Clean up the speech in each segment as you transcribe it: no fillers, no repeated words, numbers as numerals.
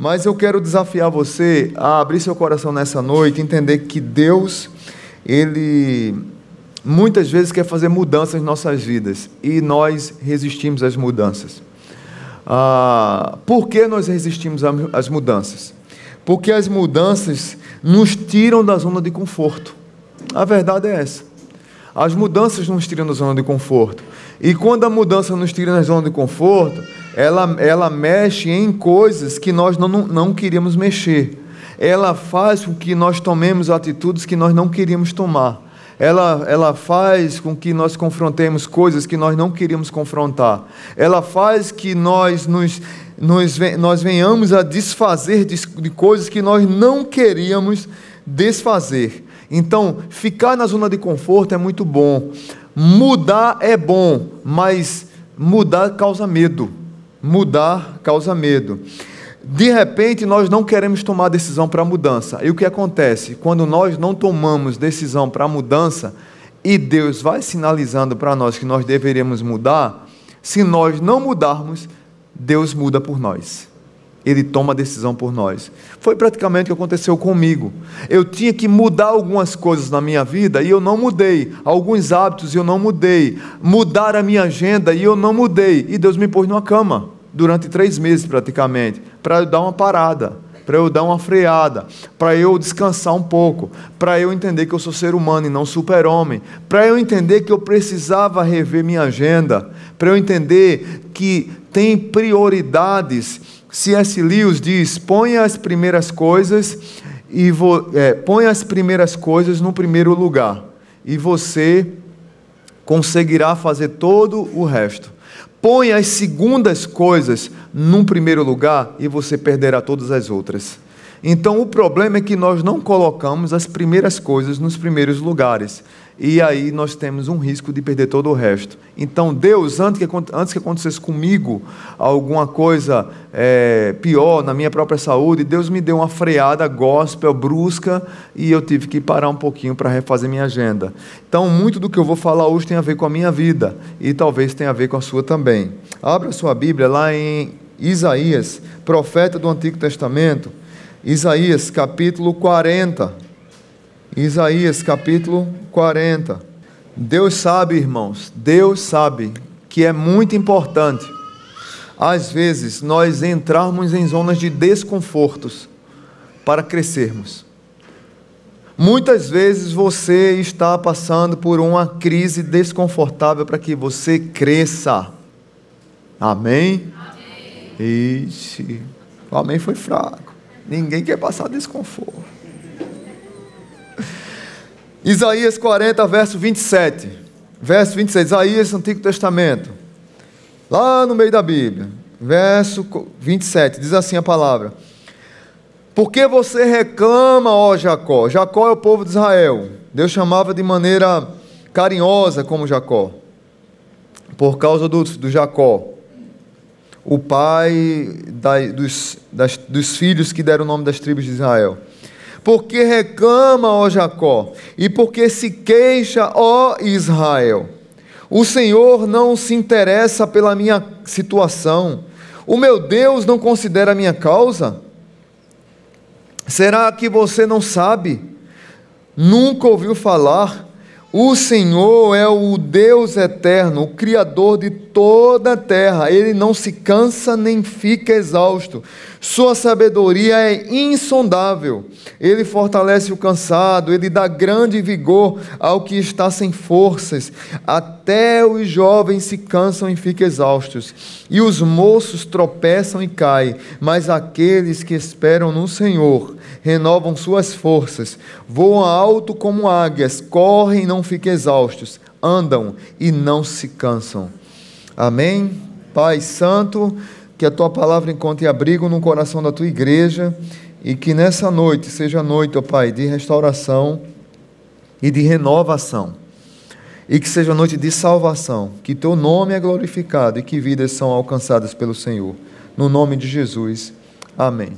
Mas eu quero desafiar você a abrir seu coração nessa noite, entender que Deus, Ele muitas vezes quer fazer mudanças em nossas vidas, e nós resistimos às mudanças. Por que nós resistimos às mudanças? Porque as mudanças nos tiram da zona de conforto. A verdade é essa. As mudanças nos tiram da zona de conforto. E quando a mudança nos tira da zona de conforto, ela mexe em coisas que nós não queríamos mexer. Ela faz com que nós tomemos atitudes que nós não queríamos tomar. Ela faz com que nós confrontemos coisas que nós não queríamos confrontar. Ela faz que nós venhamos a desfazer de coisas que nós não queríamos desfazer. Então, ficar na zona de conforto é muito bom. Mudar é bom, mas mudar causa medo. Mudar causa medo. De repente, nós não queremos tomar decisão para a mudança. E o que acontece? Quando nós não tomamos decisão para a mudança, e Deus vai sinalizando para nós que nós deveríamos mudar, se nós não mudarmos, Deus muda por nós. Ele toma a decisão por nós. Foi praticamente o que aconteceu comigo. Eu tinha que mudar algumas coisas na minha vida e eu não mudei. Alguns hábitos eu não mudei. Mudar a minha agenda e eu não mudei. E Deus me pôs numa cama durante 3 meses praticamente, para eu dar uma parada, para eu dar uma freada, para eu descansar um pouco, para eu entender que eu sou ser humano e não super-homem, para eu entender que eu precisava rever minha agenda, para eu entender que tem prioridades. C.S. Lewis diz: ponha as primeiras coisas no primeiro lugar, e você conseguirá fazer todo o resto. Põe as segundas coisas num primeiro lugar e você perderá todas as outras. Então o problema é que nós não colocamos as primeiras coisas nos primeiros lugares. E aí nós temos um risco de perder todo o resto. Então Deus, antes que acontecesse comigo alguma coisa pior na minha própria saúde, Deus me deu uma freada gospel brusca e eu tive que parar um pouquinho para refazer minha agenda. Então muito do que eu vou falar hoje tem a ver com a minha vida e talvez tenha a ver com a sua também. Abra a sua Bíblia lá em Isaías, profeta do Antigo Testamento, Isaías capítulo 40. Isaías capítulo 40. Deus sabe, irmãos, Deus sabe que é muito importante, às vezes, nós entrarmos em zonas de desconfortos para crescermos. Muitas vezes você está passando por uma crise desconfortável para que você cresça. Amém? Amém. Ixi, o amém foi fraco. Ninguém quer passar desconforto. Isaías 40, verso 27. Verso 27, Isaías, Antigo Testamento. Lá no meio da Bíblia. Verso 27, diz assim a palavra: por que você reclama, ó Jacó? Jacó é o povo de Israel. Deus chamava de maneira carinhosa como Jacó, por causa do Jacó, o pai dos filhos que deram o nome das tribos de Israel. Porque reclama, ó Jacó, e porque se queixa, ó Israel. O Senhor não se interessa pela minha situação. O meu Deus não considera a minha causa? Será que você não sabe? Nunca ouviu falar? O Senhor é o Deus eterno, o Criador de toda a terra. Ele não se cansa nem fica exausto. Sua sabedoria é insondável. Ele fortalece o cansado, ele dá grande vigor ao que está sem forças. Até os jovens se cansam e ficam exaustos, e os moços tropeçam e caem. Mas aqueles que esperam no Senhor renovam suas forças, voam alto como águias, correm e não ficam exaustos, andam e não se cansam. Amém? Pai Santo, que a Tua palavra encontre abrigo no coração da Tua igreja, e que nessa noite seja noite, ó Pai, de restauração e de renovação, e que seja noite de salvação, que Teu nome é glorificado e que vidas são alcançadas pelo Senhor. No nome de Jesus. Amém.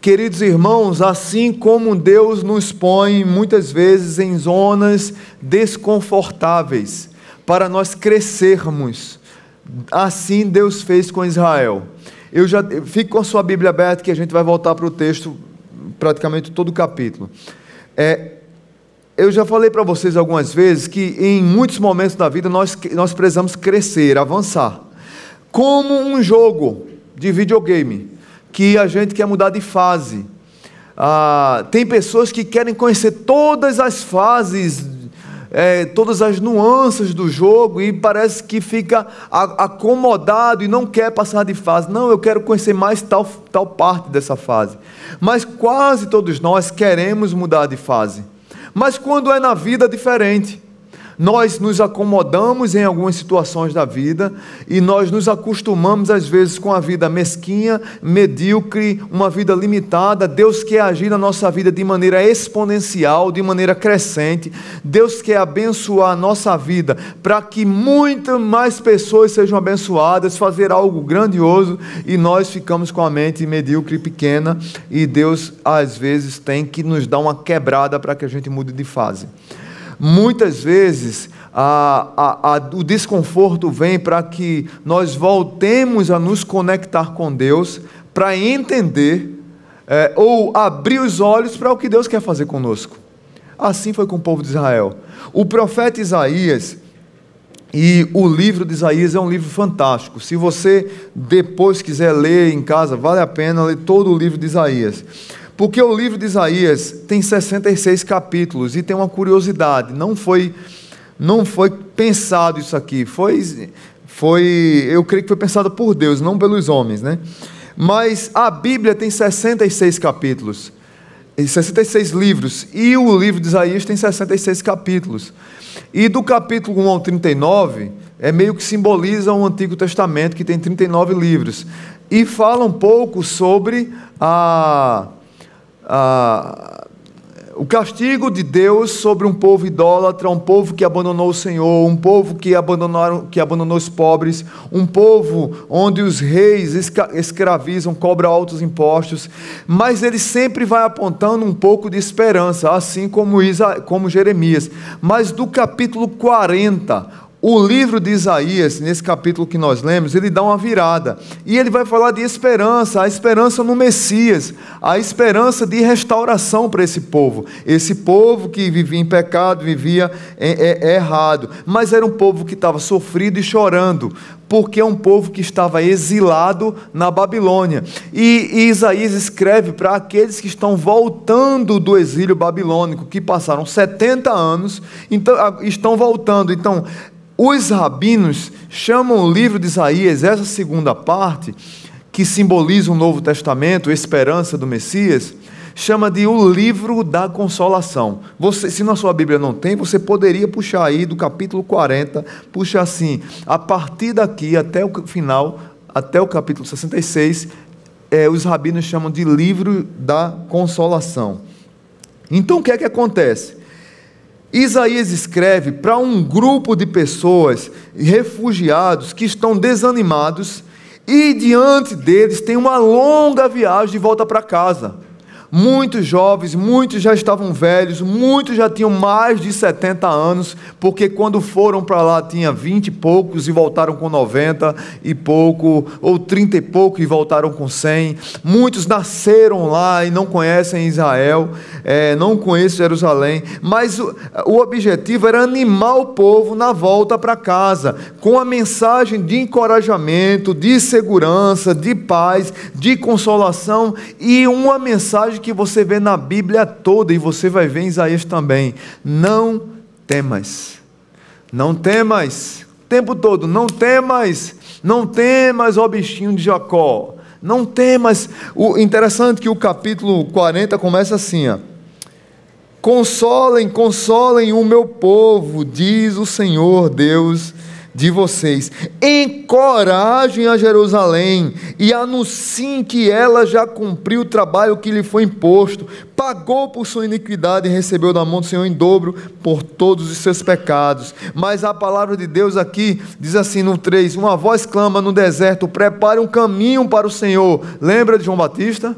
Queridos irmãos, assim como Deus nos põe muitas vezes em zonas desconfortáveis para nós crescermos, assim Deus fez com Israel. Fique com a sua Bíblia aberta que a gente vai voltar para o texto, praticamente todo o capítulo. Eu já falei para vocês algumas vezes que em muitos momentos da vida nós precisamos crescer, avançar. Como um jogo de videogame, que a gente quer mudar de fase. Tem pessoas que querem conhecer todas as fases, todas as nuances do jogo, e parece que fica acomodado e não quer passar de fase. Não, eu quero conhecer mais tal parte dessa fase. Mas quase todos nós queremos mudar de fase. Mas quando é na vida, diferente. Nós nos acomodamos em algumas situações da vida e nós nos acostumamos às vezes com a vida mesquinha, medíocre, uma vida limitada. Deus quer agir na nossa vida de maneira exponencial, de maneira crescente. Deus quer abençoar a nossa vida para que muitas mais pessoas sejam abençoadas, fazer algo grandioso, e nós ficamos com a mente medíocre e pequena, e Deus às vezes tem que nos dar uma quebrada para que a gente mude de fase. Muitas vezes o desconforto vem para que nós voltemos a nos conectar com Deus, para entender ou abrir os olhos para o que Deus quer fazer conosco. Assim foi com o povo de Israel. O profeta Isaías, e o livro de Isaías é um livro fantástico. Se você depois quiser ler em casa, vale a pena ler todo o livro de Isaías. Porque o livro de Isaías tem 66 capítulos, e tem uma curiosidade, não foi pensado isso aqui, eu creio que foi pensado por Deus, não pelos homens, né? Mas a Bíblia tem 66 capítulos, 66 livros, e o livro de Isaías tem 66 capítulos. E do capítulo 1 ao 39, meio que simboliza o Antigo Testamento, que tem 39 livros, e fala um pouco sobre o castigo de Deus sobre um povo idólatra, um povo que abandonou o Senhor, um povo que abandonou os pobres, um povo onde os reis escravizam, cobram altos impostos, mas ele sempre vai apontando um pouco de esperança, assim como Jeremias. Mas do capítulo 40, o livro de Isaías, nesse capítulo que nós lemos, ele dá uma virada, e ele vai falar de esperança, a esperança no Messias, a esperança de restauração para esse povo que vivia em pecado, vivia errado, mas era um povo que estava sofrido e chorando, porque é um povo que estava exilado na Babilônia, e Isaías escreve para aqueles que estão voltando do exílio babilônico, que passaram 70 anos, então estão voltando. Então, os rabinos chamam o livro de Isaías, essa segunda parte, que simboliza o Novo Testamento, a esperança do Messias, chama de o livro da consolação. Se na sua Bíblia não tem, você poderia puxar aí do capítulo 40, puxa assim, a partir daqui até o final, até o capítulo 66, os rabinos chamam de livro da consolação. Então o que é que acontece? Isaías escreve para um grupo de pessoas, refugiados, que estão desanimados, e diante deles tem uma longa viagem de volta para casa. Muitos jovens, muitos já estavam velhos, muitos já tinham mais de 70 anos, porque quando foram para lá tinha 20 e poucos e voltaram com 90 e pouco, ou 30 e pouco e voltaram com 100. Muitos nasceram lá e não conhecem Israel, não conhecem Jerusalém, mas o objetivo era animar o povo na volta para casa, com a mensagem de encorajamento, de segurança, de paz, de consolação, e uma mensagem que você vê na Bíblia toda, e você vai ver em Isaías também: não temas, não temas, o tempo todo, não temas, ó bichinho de Jacó, não temas. O interessante é que o capítulo 40 começa assim, ó: consolem o meu povo, diz o Senhor Deus de vocês, encorajem a Jerusalém e anunciem que ela já cumpriu o trabalho que lhe foi imposto, pagou por sua iniquidade e recebeu da mão do Senhor em dobro por todos os seus pecados. Mas a palavra de Deus aqui diz assim no 3, uma voz clama no deserto, prepare um caminho para o Senhor. Lembra de João Batista?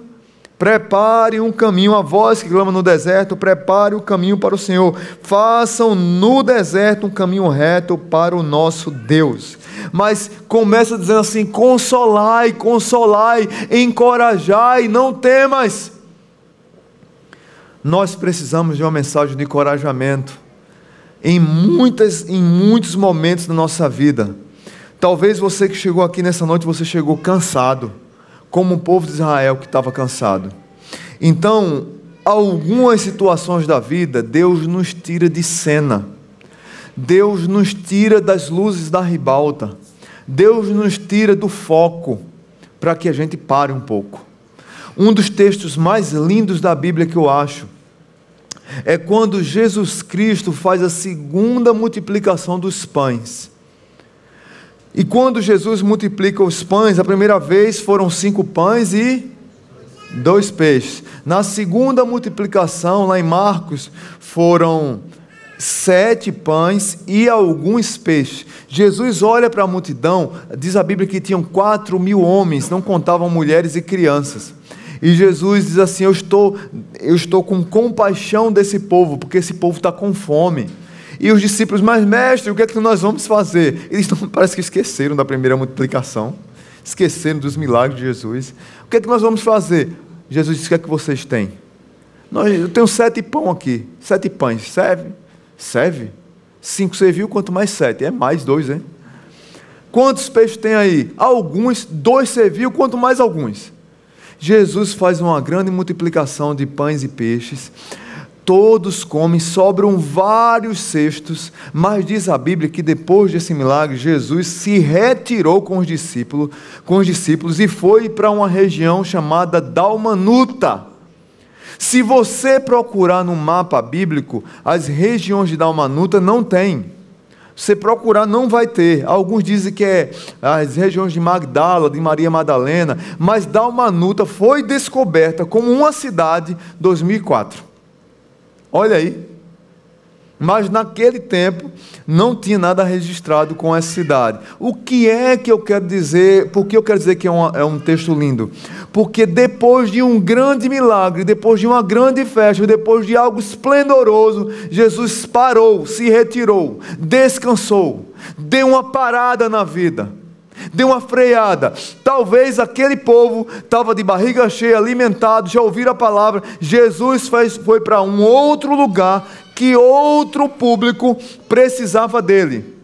Prepare um caminho, a voz que clama no deserto, prepare o caminho para o Senhor. Façam no deserto um caminho reto para o nosso Deus. Mas começa dizendo assim: consolai, consolai, encorajai, não temas. Nós precisamos de uma mensagem de encorajamento em muitos momentos da nossa vida. Talvez você que chegou aqui nessa noite, você chegou cansado, como o povo de Israel que estava cansado. Então, algumas situações da vida, Deus nos tira de cena. Deus nos tira das luzes da ribalta. Deus nos tira do foco, para que a gente pare um pouco. Um dos textos mais lindos da Bíblia que eu acho, é quando Jesus Cristo faz a segunda multiplicação dos pães. E quando Jesus multiplica os pães, a primeira vez foram 5 pães e 2 peixes. Na segunda multiplicação, lá em Marcos, foram 7 pães e alguns peixes. Jesus olha para a multidão, diz a Bíblia que tinham 4.000 homens, não contavam mulheres e crianças. E Jesus diz assim: eu estou com compaixão desse povo, porque esse povo está com fome. E os discípulos: mas mestre, o que é que nós vamos fazer? Eles parece que esqueceram da primeira multiplicação, esqueceram dos milagres de Jesus. O que é que nós vamos fazer? Jesus disse: o que é que vocês têm? Eu tenho 7 pão aqui, 7 pães, serve? Serve? 5 serviu, quanto mais 7? É mais 2, hein? Quantos peixes tem aí? Alguns. 2 serviu, quanto mais alguns? Jesus faz uma grande multiplicação de pães e peixes. Todos comem, sobram vários cestos, mas diz a Bíblia que depois desse milagre, Jesus se retirou com os discípulos e foi para uma região chamada Dalmanuta. Se você procurar no mapa bíblico, as regiões de Dalmanuta não tem. Se procurar, não vai ter. Alguns dizem que é as regiões de Magdala, de Maria Madalena, mas Dalmanuta foi descoberta como uma cidade em 2004. Olha aí. Mas naquele tempo não tinha nada registrado com essa cidade. O que é que eu quero dizer? Por que eu quero dizer que é um texto lindo? Porque depois de um grande milagre, depois de uma grande festa, depois de algo esplendoroso, Jesus parou, se retirou, descansou, deu uma parada na vida, deu uma freada. Talvez aquele povo estava de barriga cheia, alimentado, já ouviram a palavra. Jesus foi para um outro lugar que outro público precisava dele.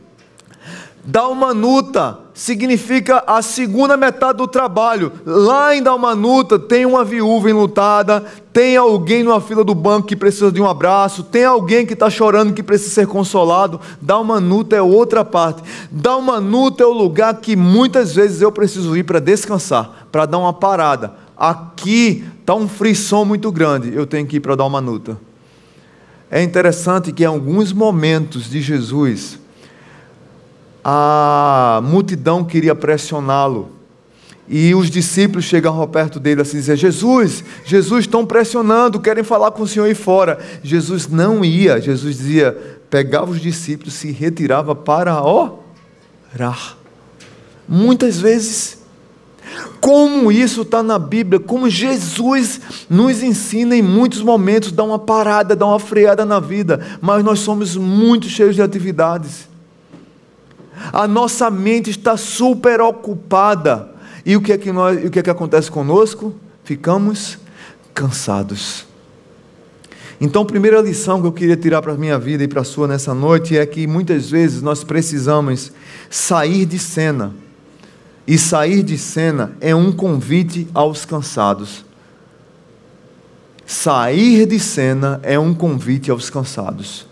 Dalmanuta significa a segunda metade do trabalho. Lá em Dalmanuta tem uma viúva enlutada, tem alguém numa fila do banco que precisa de um abraço, tem alguém que está chorando que precisa ser consolado. Dalmanuta é outra parte. Dalmanuta é o lugar que muitas vezes eu preciso ir para descansar, para dar uma parada. Aqui está um frisson muito grande, eu tenho que ir para Dalmanuta. É interessante que em alguns momentos de Jesus, a multidão queria pressioná-lo, e os discípulos chegavam perto dele assim, diziam: Jesus, estão pressionando, querem falar com o Senhor aí fora. Jesus não ia. Jesus dizia, pegava os discípulos, se retirava para orar. Muitas vezes, como isso está na Bíblia, como Jesus nos ensina em muitos momentos, dá uma parada, dá uma freada na vida, mas nós somos muito cheios de atividades. A nossa mente está super ocupada. E o que é que acontece conosco? Ficamos cansados. Então, a primeira lição que eu queria tirar para a minha vida e para a sua nessa noite é que muitas vezes nós precisamos sair de cena. E sair de cena é um convite aos cansados. Sair de cena é um convite aos cansados.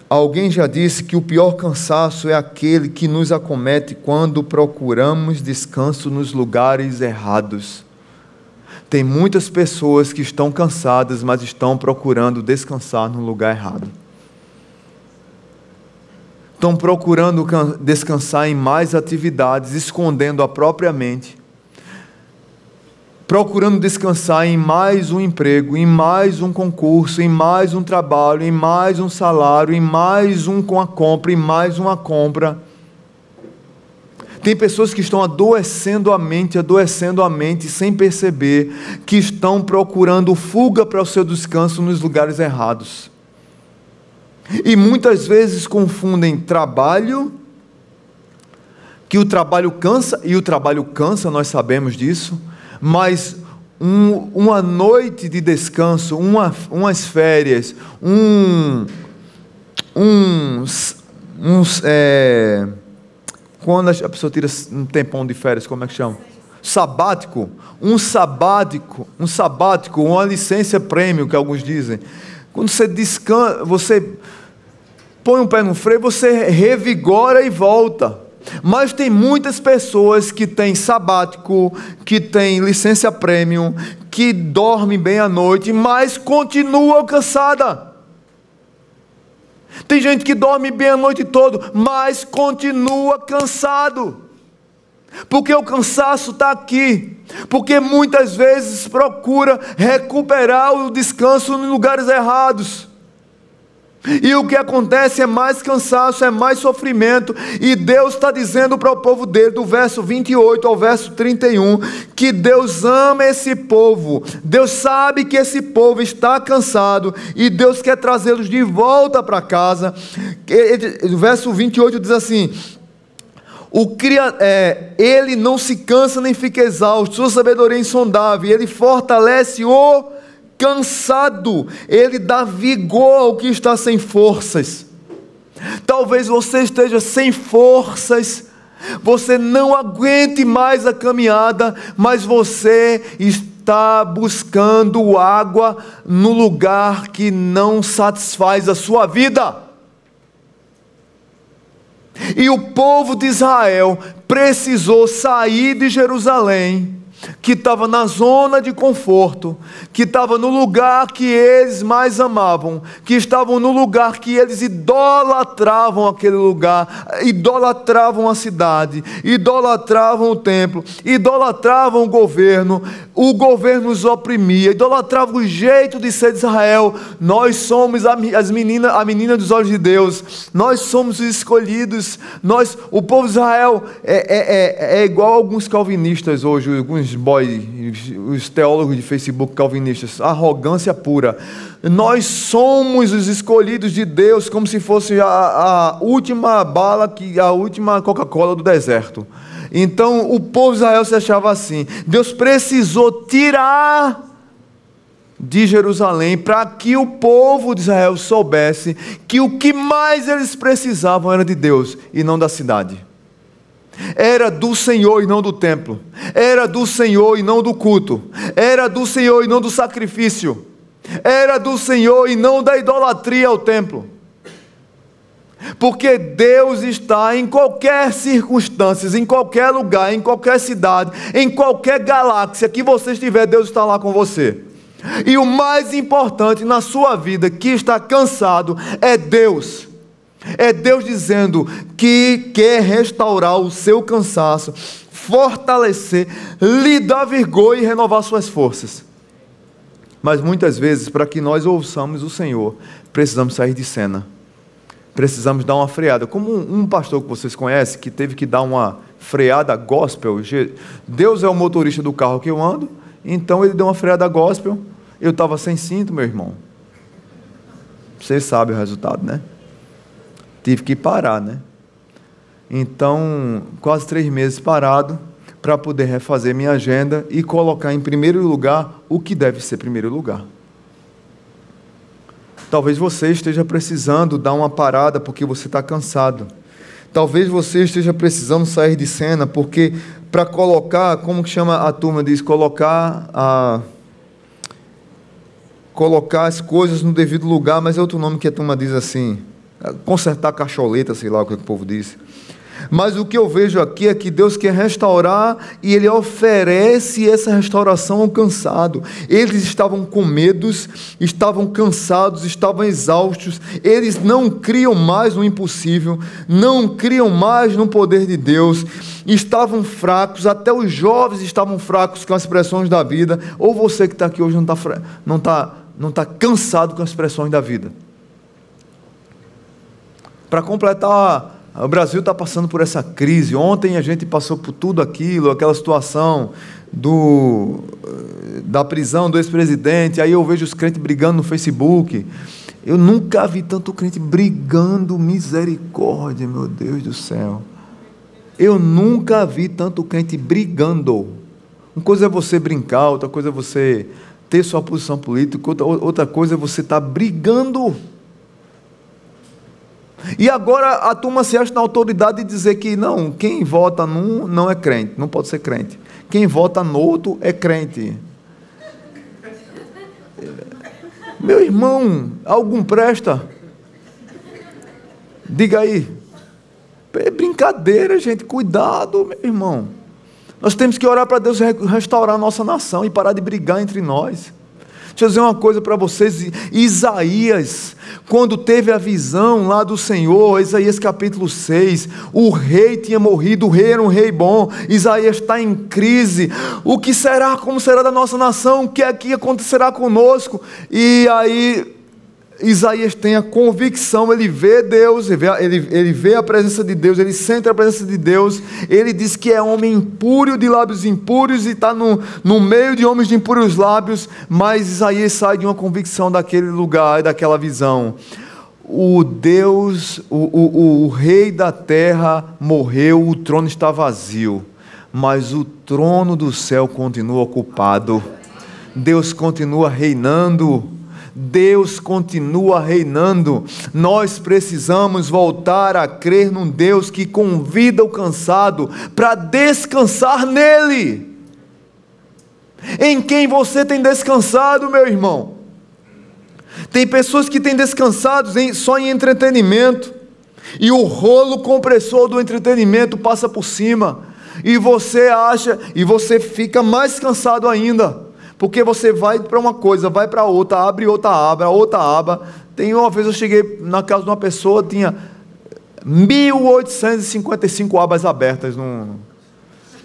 Alguém já disse que o pior cansaço é aquele que nos acomete quando procuramos descanso nos lugares errados. Tem muitas pessoas que estão cansadas, mas estão procurando descansar no lugar errado. Estão procurando descansar em mais atividades, escondendo a própria mente. Procurando descansar em mais um emprego, em mais um concurso, em mais um trabalho, em mais um salário, em mais um com a compra, em mais uma compra. Tem pessoas que estão adoecendo a mente, sem perceber que estão procurando fuga para o seu descanso nos lugares errados. E muitas vezes confundem trabalho, que o trabalho cansa, e o trabalho cansa, nós sabemos disso, mas uma noite de descanso, umas férias, quando a pessoa tira um tempão de férias, como é que chama? Sabático, um sabático, uma licença prêmio, que alguns dizem. Quando você descansa, você põe um pé no freio, você revigora e volta. Mas tem muitas pessoas que têm sabático, que têm licença premium, que dormem bem à noite, mas continuam cansada. Tem gente que dorme bem a noite toda, mas continua cansado. Porque o cansaço está aqui. Porque muitas vezes procura recuperar o descanso em lugares errados. E o que acontece é mais cansaço, é mais sofrimento. E Deus está dizendo para o povo dele, do verso 28 ao verso 31, que Deus ama esse povo. Deus sabe que esse povo está cansado e Deus quer trazê-los de volta para casa. O verso 28 diz assim: ele não se cansa nem fica exausto, sua sabedoria é insondável, ele fortalece o cansado, ele dá vigor ao que está sem forças. Talvez você esteja sem forças, você não aguente mais a caminhada, mas você está buscando água no lugar que não satisfaz a sua vida. E o povo de Israel precisou sair de Jerusalém, que estava na zona de conforto, que estava no lugar que eles mais amavam, que estavam no lugar que eles idolatravam aquele lugar, idolatravam a cidade, idolatravam o templo, idolatravam o governo os oprimia, idolatravam o jeito de ser de Israel. Nós somos a menina dos olhos de Deus, nós somos os escolhidos, o povo de Israel é igual a alguns calvinistas hoje, alguns os teólogos de Facebook calvinistas, arrogância pura. Nós somos os escolhidos de Deus, como se fosse a última bala, a última Coca-Cola do deserto. Então o povo de Israel se achava assim. Deus precisou tirar de Jerusalém para que o povo de Israel soubesse que o que mais eles precisavam era de Deus e não da cidade. Era do Senhor e não do templo, era do Senhor e não do culto, era do Senhor e não do sacrifício, era do Senhor e não da idolatria ao templo. Porque Deus está em qualquer circunstância, em qualquer lugar, em qualquer cidade, em qualquer galáxia que você estiver, Deus está lá com você. E o mais importante na sua vida, que está cansado, é Deus. É Deus dizendo que quer restaurar o seu cansaço, fortalecer, lhe dar vigor e renovar suas forças. Mas muitas vezes, para que nós ouçamos o Senhor, precisamos sair de cena. Precisamos dar uma freada. Como um pastor que vocês conhecem, que teve que dar uma freada gospel. Deus é o motorista do carro que eu ando, então ele deu uma freada gospel. Eu estava sem cinto, meu irmão. Vocês sabem o resultado, né? Tive que parar, né? Então, quase 3 meses parado, para poder refazer minha agenda e colocar em primeiro lugar o que deve ser primeiro lugar. Talvez você esteja precisando dar uma parada porque você está cansado. Talvez você esteja precisando sair de cena porque, para colocar, como que chama a turma diz, colocar as coisas no devido lugar, mas é outro nome que a turma diz assim, consertar a cacholeta, sei lá o que o povo diz. Mas o que eu vejo aqui é que Deus quer restaurar e Ele oferece essa restauração ao cansado. Eles estavam com medos, estavam cansados, estavam exaustos. Eles não criam mais no impossível, não criam mais no poder de Deus. Estavam fracos, até os jovens estavam fracos com as pressões da vida. Ou você que está aqui hoje não está cansado com as pressões da vida. Para completar O Brasil está passando por essa crise. Ontem a gente passou por tudo aquilo, aquela situação da prisão do ex-presidente. Aí eu vejo os crentes brigando no Facebook. Eu nunca vi tanto crente brigando, misericórdia, meu Deus do céu. Eu nunca vi tanto crente brigando. Uma coisa é você brincar, outra coisa é você ter sua posição política, outra coisa é você estar brigando. E agora a turma se acha na autoridade de dizer que não, quem vota num não é crente, não pode ser crente. Quem vota no outro é crente. Meu irmão, algum presta? Diga aí. É brincadeira, gente, cuidado, meu irmão. Nós temos que orar para Deus restaurar a nossa nação e parar de brigar entre nós. Deixa eu dizer uma coisa para vocês. Isaías, quando teve a visão lá do Senhor, Isaías capítulo 6, o rei tinha morrido, o rei era um rei bom, Isaías está em crise, o que será, como será da nossa nação, o que aqui acontecerá conosco? E aí Isaías tem a convicção, ele vê Deus, ele vê a presença de Deus, ele sente a presença de Deus, ele diz que é homem impuro, de lábios impuros, e está no meio de homens de impuros lábios, mas Isaías sai de uma convicção daquele lugar, daquela visão. O Deus, o rei da terra morreu, o trono está vazio, mas o trono do céu continua ocupado, Deus continua reinando, Deus continua reinando. Nós precisamos voltar a crer num Deus que convida o cansado para descansar nele. Em quem você tem descansado, meu irmão? Tem pessoas que têm descansado só em entretenimento, e o rolo compressor do entretenimento passa por cima, e você acha, e você fica mais cansado ainda, porque você vai para uma coisa, vai para outra, abre outra aba. Tem uma vez eu cheguei na casa de uma pessoa, tinha 1855 abas abertas,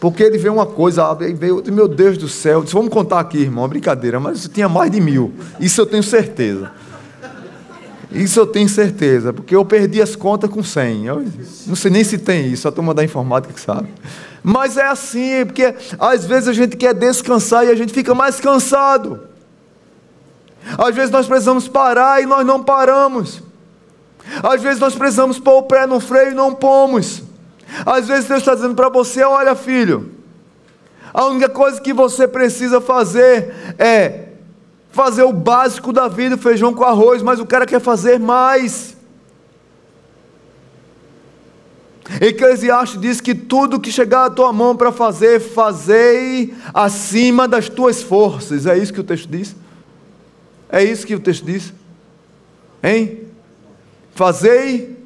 porque ele vê uma coisa, abre, veio, meu Deus do céu, disse, vamos contar aqui, irmão, é brincadeira, mas tinha mais de 1000, isso eu tenho certeza. Isso eu tenho certeza, porque eu perdi as contas com 100, eu não sei nem se tem isso, a turma da informática que sabe. Mas é assim, porque às vezes a gente quer descansar e a gente fica mais cansado. Às vezes nós precisamos parar e nós não paramos. Às vezes nós precisamos pôr o pé no freio e não pomos. Às vezes Deus está dizendo para você, olha filho, a única coisa que você precisa fazer é fazer o básico da vida, feijão com arroz, mas o cara quer fazer mais. Eclesiastes diz que tudo que chegar à tua mão para fazer, fazei acima das tuas forças. É isso que o texto diz? É isso que o texto diz? Hein? Fazei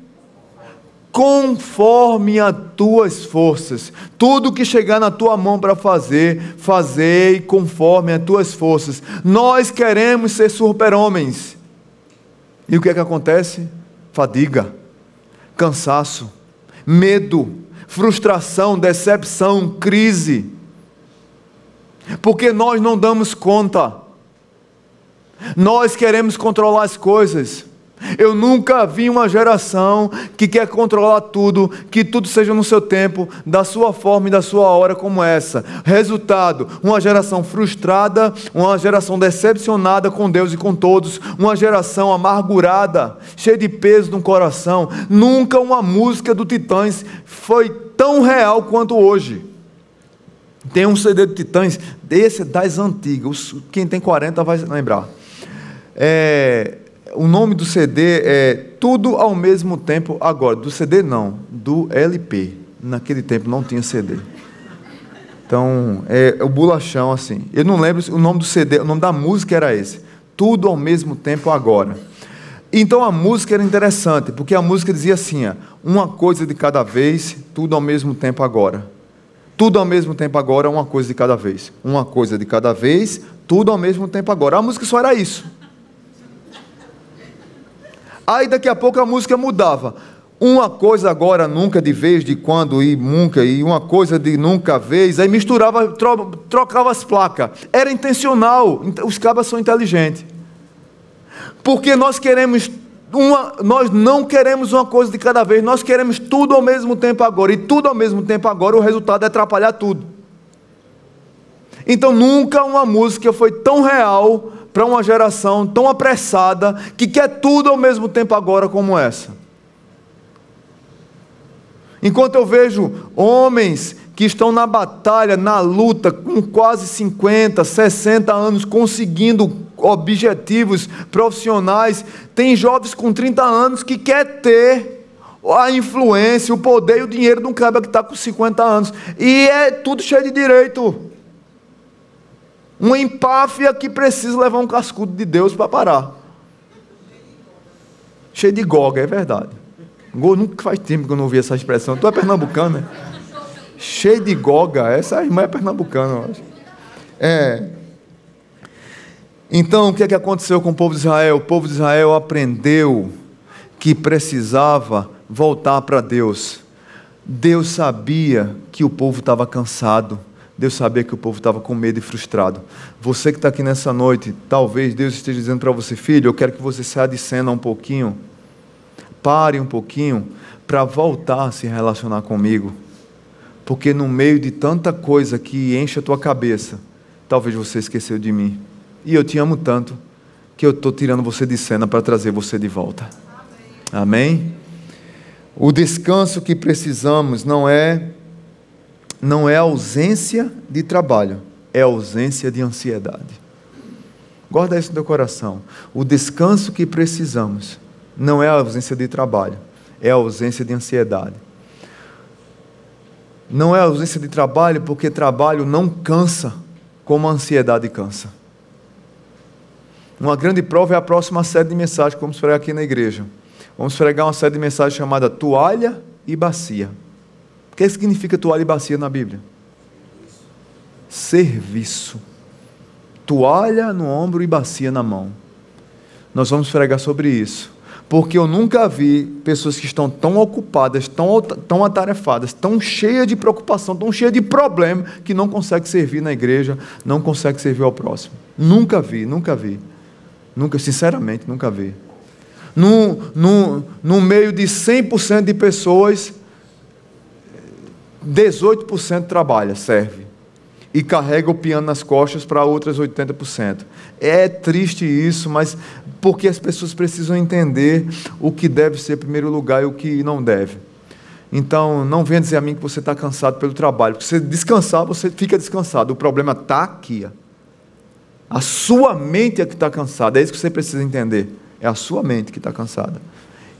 conforme as tuas forças. Tudo que chegar na tua mão para fazer, fazei conforme as tuas forças. Nós queremos ser super-homens. E o que é que acontece? Fadiga, cansaço, medo, frustração, decepção, crise, porque nós não damos conta, nós queremos controlar as coisas. Eu nunca vi uma geração que quer controlar tudo, que tudo seja no seu tempo, da sua forma e da sua hora como essa. Resultado, uma geração frustrada, uma geração decepcionada com Deus e com todos, uma geração amargurada, cheia de peso no coração. Nunca uma música do Titãs foi tão real quanto hoje. Tem um CD do Titãs, desse das antigas, quem tem 40 vai lembrar. O nome do CD é Tudo ao Mesmo Tempo Agora. Do CD não, do LP. Naquele tempo não tinha CD. Então, é o bolachão assim. Eu não lembro o nome do CD, o nome da música era esse. Tudo ao Mesmo Tempo Agora. Então a música era interessante, porque a música dizia assim, uma coisa de cada vez, tudo ao mesmo tempo agora. Tudo ao mesmo tempo agora, uma coisa de cada vez. Uma coisa de cada vez, tudo ao mesmo tempo agora. A música só era isso. Aí daqui a pouco a música mudava. Uma coisa agora, nunca, de vez, de quando, e nunca, e uma coisa de nunca, vez. Aí misturava, trocava as placas. Era intencional. Os cabas são inteligentes. Porque nós queremos Nós não queremos uma coisa de cada vez, nós queremos tudo ao mesmo tempo agora, e tudo ao mesmo tempo agora, o resultado é atrapalhar tudo. Então nunca uma música foi tão real para uma geração tão apressada, que quer tudo ao mesmo tempo agora como essa. Enquanto eu vejo homens que estão na batalha, na luta, com quase 50, 60 anos, conseguindo objetivos profissionais, tem jovens com 30 anos que quer ter a influência, o poder e o dinheiro de um cara que está com 50 anos, e é tudo cheio de direito. Uma empáfia que precisa levar um cascudo de Deus para parar. Cheio de goga, é verdade. Nunca faz tempo que eu não ouvi essa expressão. Tu é pernambucano, né? Cheio de goga. Essa irmã é pernambucana, eu acho. Então, o que é que aconteceu com o povo de Israel? O povo de Israel aprendeu que precisava voltar para Deus. Deus sabia que o povo estava cansado. Deus sabia que o povo estava com medo e frustrado. Você que está aqui nessa noite, talvez Deus esteja dizendo para você: filho, eu quero que você saia de cena um pouquinho, pare um pouquinho, para voltar a se relacionar comigo, porque no meio de tanta coisa que enche a tua cabeça, talvez você esqueceu de mim, e eu te amo tanto, que eu estou tirando você de cena para trazer você de volta. Amém? O descanso que precisamos não é ausência de trabalho, é ausência de ansiedade. Guarda isso no teu coração. O descanso que precisamos não é a ausência de trabalho, é a ausência de ansiedade. Não é a ausência de trabalho, porque trabalho não cansa como a ansiedade cansa. Uma grande prova é a próxima série de mensagens que vamos pregar aqui na igreja. Vamos pregar uma série de mensagens chamada Toalha e Bacia. O que significa toalha e bacia na Bíblia? Serviço. Toalha no ombro e bacia na mão. Nós vamos pregar sobre isso, porque eu nunca vi pessoas que estão tão ocupadas, tão atarefadas, tão cheias de preocupação, tão cheias de problema, que não conseguem servir na igreja, não conseguem servir ao próximo. Nunca vi. Nunca, sinceramente, nunca vi. No meio de 100% de pessoas, 18% trabalha, serve, e carrega o piano nas costas para outras 80%. É triste isso, mas porque as pessoas precisam entender o que deve ser primeiro lugar e o que não deve. Então, não venha dizer a mim que você está cansado pelo trabalho, porque se descansar, você fica descansado. O problema está aqui. A sua mente é que está cansada, é isso que você precisa entender. É a sua mente que está cansada.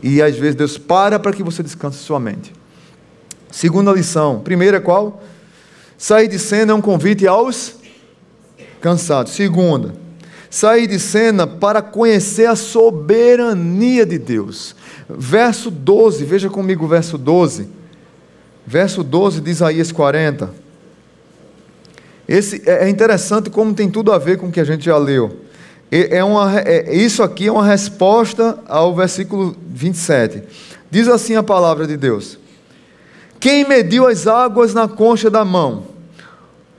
E às vezes Deus para que você descanse a sua mente. Segunda lição. Primeira é qual? Sair de cena é um convite aos cansados. Segunda, sair de cena para conhecer a soberania de Deus. Verso 12, veja comigo o verso 12. Verso 12 de Isaías 40. Esse é interessante como tem tudo a ver com o que a gente já leu. Isso aqui é uma resposta ao versículo 27. Diz assim a palavra de Deus: quem mediu as águas na concha da mão,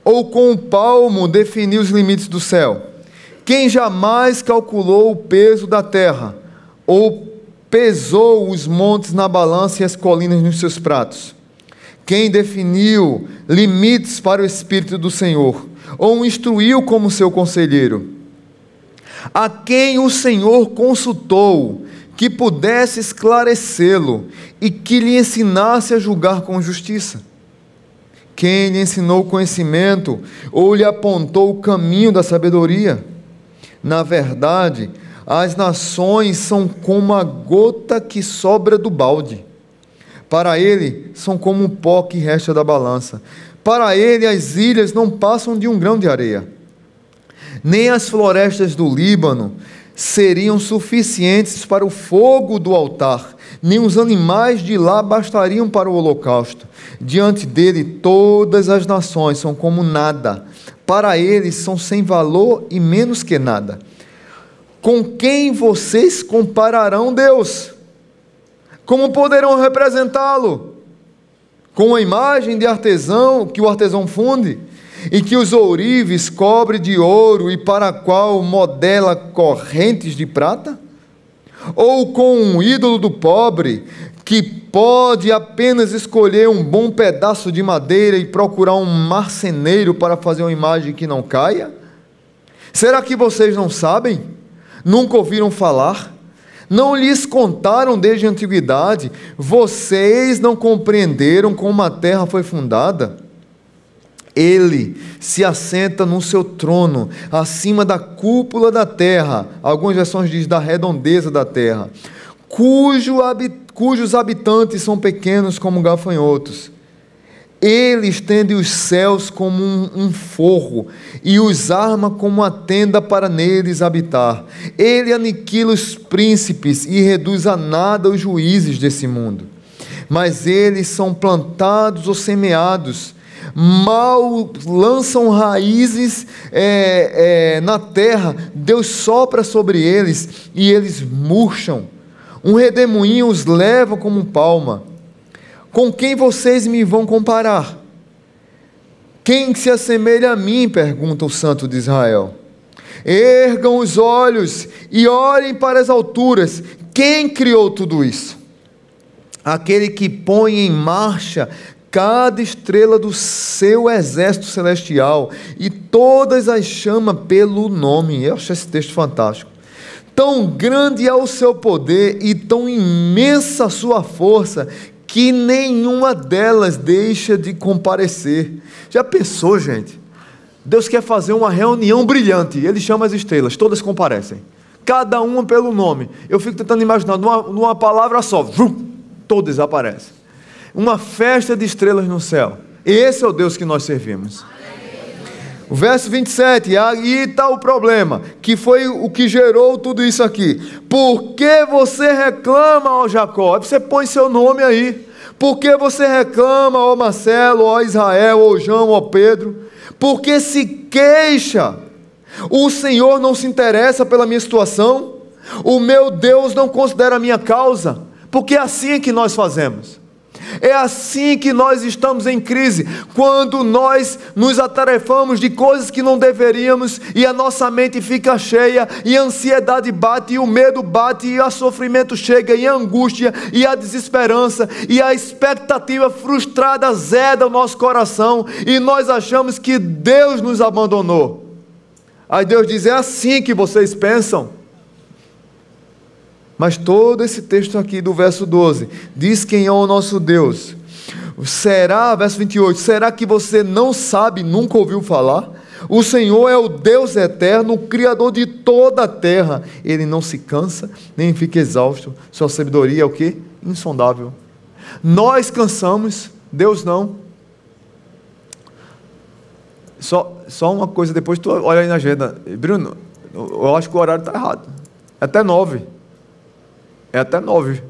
ou com o palmo definiu os limites do céu? Quem jamais calculou o peso da terra, ou pesou os montes na balança e as colinas nos seus pratos? Quem definiu limites para o Espírito do Senhor, ou o instruiu como seu conselheiro? A quem o Senhor consultou, que pudesse esclarecê-lo e que lhe ensinasse a julgar com justiça? Quem lhe ensinou o conhecimento ou lhe apontou o caminho da sabedoria? Na verdade, as nações são como a gota que sobra do balde. Para ele, são como o pó que resta da balança. Para ele, as ilhas não passam de um grão de areia. Nem as florestas do Líbano seriam suficientes para o fogo do altar, nem os animais de lá bastariam para o holocausto. Diante dele, todas as nações são como nada. Para ele, são sem valor e menos que nada. Com quem vocês compararão Deus? Como poderão representá-lo? Com a imagem de artesão que o artesão funde, e que os ourives cobre de ouro, e para a qual modela correntes de prata? Ou com um ídolo do pobre, que pode apenas escolher um bom pedaço de madeira e procurar um marceneiro para fazer uma imagem que não caia? Será que vocês não sabem? Nunca ouviram falar? Não lhes contaram desde a antiguidade? Vocês não compreenderam como a terra foi fundada? Ele se assenta no seu trono, acima da cúpula da terra. Algumas versões dizem da redondeza da terra, cujos habitantes são pequenos como gafanhotos. Ele estende os céus como um forro e os arma como uma tenda para neles habitar. Ele aniquila os príncipes e reduz a nada os juízes desse mundo. Mas eles são plantados ou semeados, mal lançam raízes na terra, Deus sopra sobre eles e eles murcham. Um redemoinho os leva como palma. Com quem vocês me vão comparar? Quem se assemelha a mim? Pergunta o Santo de Israel. Ergam os olhos e olhem para as alturas. Quem criou tudo isso? Aquele que põe em marcha cada estrela do seu exército celestial e todas as chama pelo nome. Eu acho esse texto fantástico. Tão grande é o seu poder e tão imensa a sua força, que nenhuma delas deixa de comparecer. Já pensou, gente? Deus quer fazer uma reunião brilhante, Ele chama as estrelas, todas comparecem, cada uma pelo nome. Eu fico tentando imaginar, numa palavra só, todas aparecem. Uma festa de estrelas no céu. Esse é o Deus que nós servimos. O verso 27, aí está o problema, que foi o que gerou tudo isso aqui. Por que você reclama, ó Jacó? Você põe seu nome aí. Por que você reclama, ó Marcelo, ó Israel, ó João, ó Pedro? Por que se queixa? O Senhor não se interessa pela minha situação? O meu Deus não considera a minha causa? Porque é assim que nós fazemos. É assim que nós estamos em crise, quando nós nos atarefamos de coisas que não deveríamos, e a nossa mente fica cheia, e a ansiedade bate, e o medo bate, e o sofrimento chega, e a angústia, e a desesperança, e a expectativa frustrada azeda o nosso coração, e nós achamos que Deus nos abandonou. Aí Deus diz, é assim que vocês pensam? Mas todo esse texto aqui do verso 12, diz quem é o nosso Deus. Será, verso 28, será que você não sabe, nunca ouviu falar? O Senhor é o Deus eterno, o Criador de toda a terra. Ele não se cansa, nem fica exausto. Sua sabedoria é o quê? Insondável. Nós cansamos, Deus não. Só uma coisa, depois tu olha aí na agenda. Bruno, eu acho que o horário está errado. É até 9. É até 9.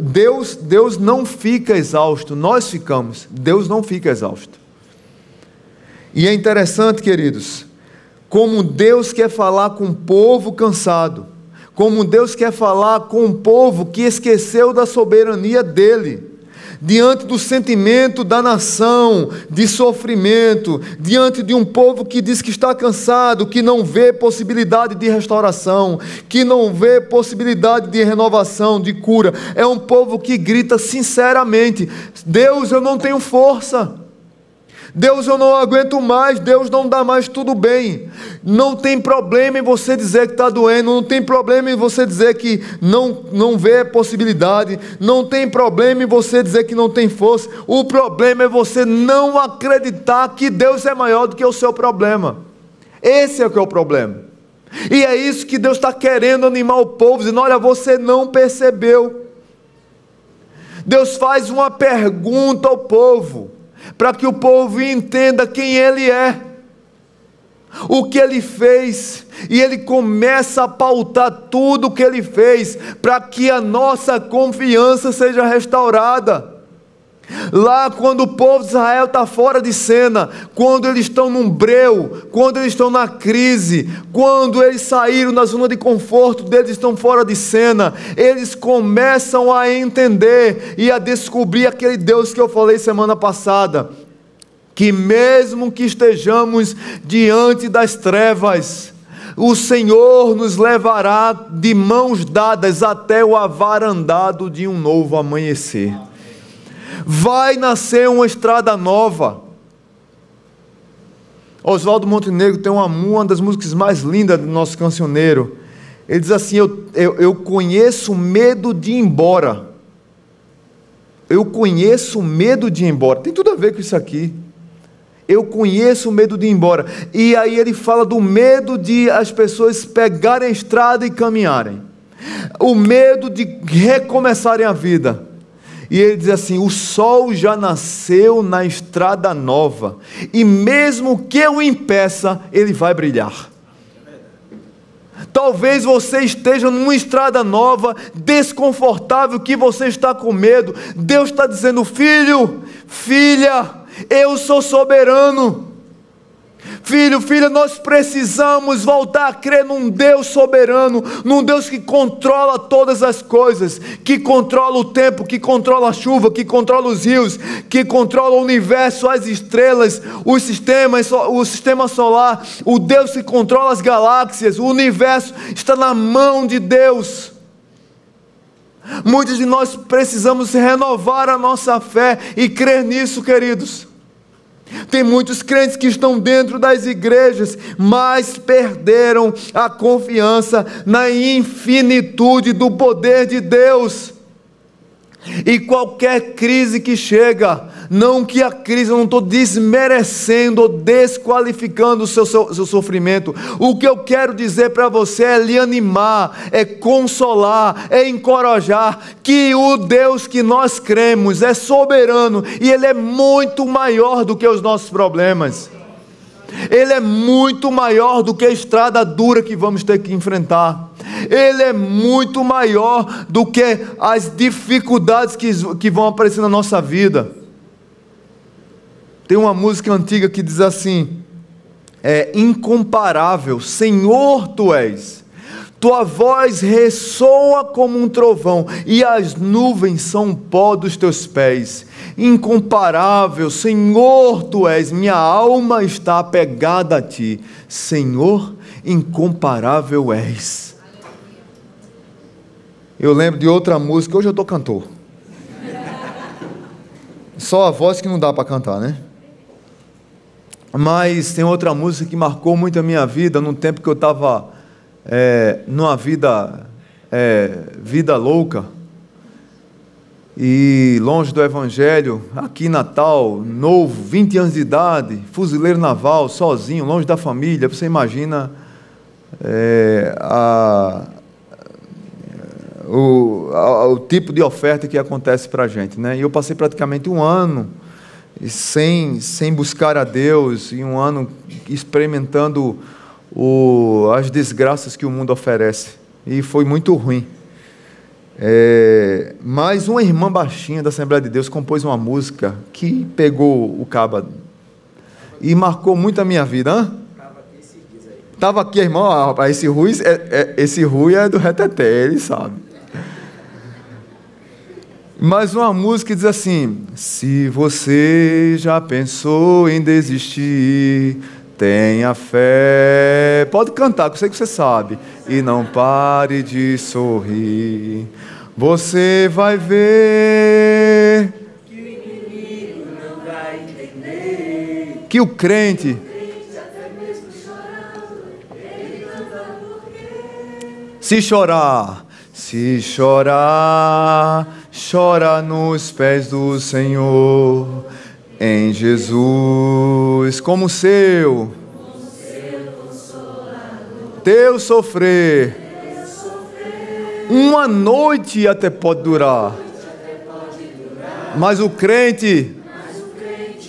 Deus não fica exausto, nós ficamos. Deus não fica exausto. E é interessante, queridos, como Deus quer falar com um povo cansado, como Deus quer falar com um povo que esqueceu da soberania dele, diante do sentimento da nação, de sofrimento, diante de um povo que diz que está cansado, que não vê possibilidade de restauração, que não vê possibilidade de renovação, de cura. É um povo que grita sinceramente, Deus, eu não tenho força. Deus, eu não aguento mais. Deus, não dá mais, tudo bem. Não tem problema em você dizer que está doendo, não tem problema em você dizer que não vê possibilidade, não tem problema em você dizer que não tem força. O problema é você não acreditar que Deus é maior do que o seu problema. Esse é o que é o problema. E é isso que Deus está querendo animar o povo, dizendo, olha, você não percebeu. Deus faz uma pergunta ao povo, para que o povo entenda quem Ele é, o que Ele fez, e Ele começa a pautar tudo o que Ele fez, para que a nossa confiança seja restaurada. Lá quando o povo de Israel está fora de cena, quando eles estão num breu, quando eles estão na crise, quando eles saíram da zona de conforto deles, estão fora de cena, eles começam a entender e a descobrir aquele Deus que eu falei semana passada, que mesmo que estejamos diante das trevas, o Senhor nos levará de mãos dadas até o avarandado de um novo amanhecer. Vai nascer uma estrada nova. Oswaldo Montenegro tem uma das músicas mais lindas do nosso cancioneiro. Ele diz assim: eu conheço medo de ir embora. Eu conheço medo de ir embora. Tem tudo a ver com isso aqui. Eu conheço o medo de ir embora. E aí ele fala do medo de as pessoas pegarem a estrada e caminharem. O medo de recomeçarem a vida. E ele diz assim: o sol já nasceu na estrada nova. E mesmo que eu impeça, ele vai brilhar. Talvez você esteja numa estrada nova, desconfortável, que você está com medo. Deus está dizendo: filho, filha, eu sou soberano. Filho, filha, nós precisamos voltar a crer num Deus soberano, num Deus que controla todas as coisas, que controla o tempo, que controla a chuva, que controla os rios, que controla o universo, as estrelas, o sistema solar, o Deus que controla as galáxias, o universo está na mão de Deus. Muitos de nós precisamos renovar a nossa fé e crer nisso, queridos. Tem muitos crentes que estão dentro das igrejas, mas perderam a confiança na infinitude do poder de Deus. E qualquer crise que chega, não que a crise, eu não estou desmerecendo ou desqualificando o seu sofrimento. O que eu quero dizer para você é lhe animar, é consolar, é encorajar, que o Deus que nós cremos é soberano e Ele é muito maior do que os nossos problemas. Ele é muito maior do que a estrada dura que vamos ter que enfrentar. Ele é muito maior do que as dificuldades que vão aparecer na nossa vida. Tem uma música antiga que diz assim: incomparável, Senhor Tu és. Tua voz ressoa como um trovão, e as nuvens são pó dos Teus pés. Incomparável, Senhor Tu és, minha alma está apegada a Ti. Senhor, incomparável és. Eu lembro de outra música, hoje eu estou cantor. Só a voz que não dá para cantar, né? Mas tem outra música que marcou muito a minha vida, num tempo que eu estava numa vida louca, e longe do Evangelho, aqui em Natal, novo, 20 anos de idade, fuzileiro naval, sozinho, longe da família. Você imagina o tipo de oferta que acontece para a gente, né? E eu passei praticamente um ano sem buscar a Deus, e um ano experimentando as desgraças que o mundo oferece, e foi muito ruim. Mas uma irmã baixinha da Assembleia de Deus compôs uma música que pegou o cabo e marcou muito a minha vida. Estava aqui, irmão. Esse Rui é do Reteté, ele sabe. Mas uma música diz assim: se você já pensou em desistir, tenha fé. Pode cantar, que eu sei que você sabe. E não pare de sorrir. Você vai ver que o inimigo não vai entender. Que o crente, até mesmo chorando, ele canta porque. Se chorar, chora nos pés do Senhor. Em Jesus, como seu teu sofrer, uma noite até pode durar, mas o crente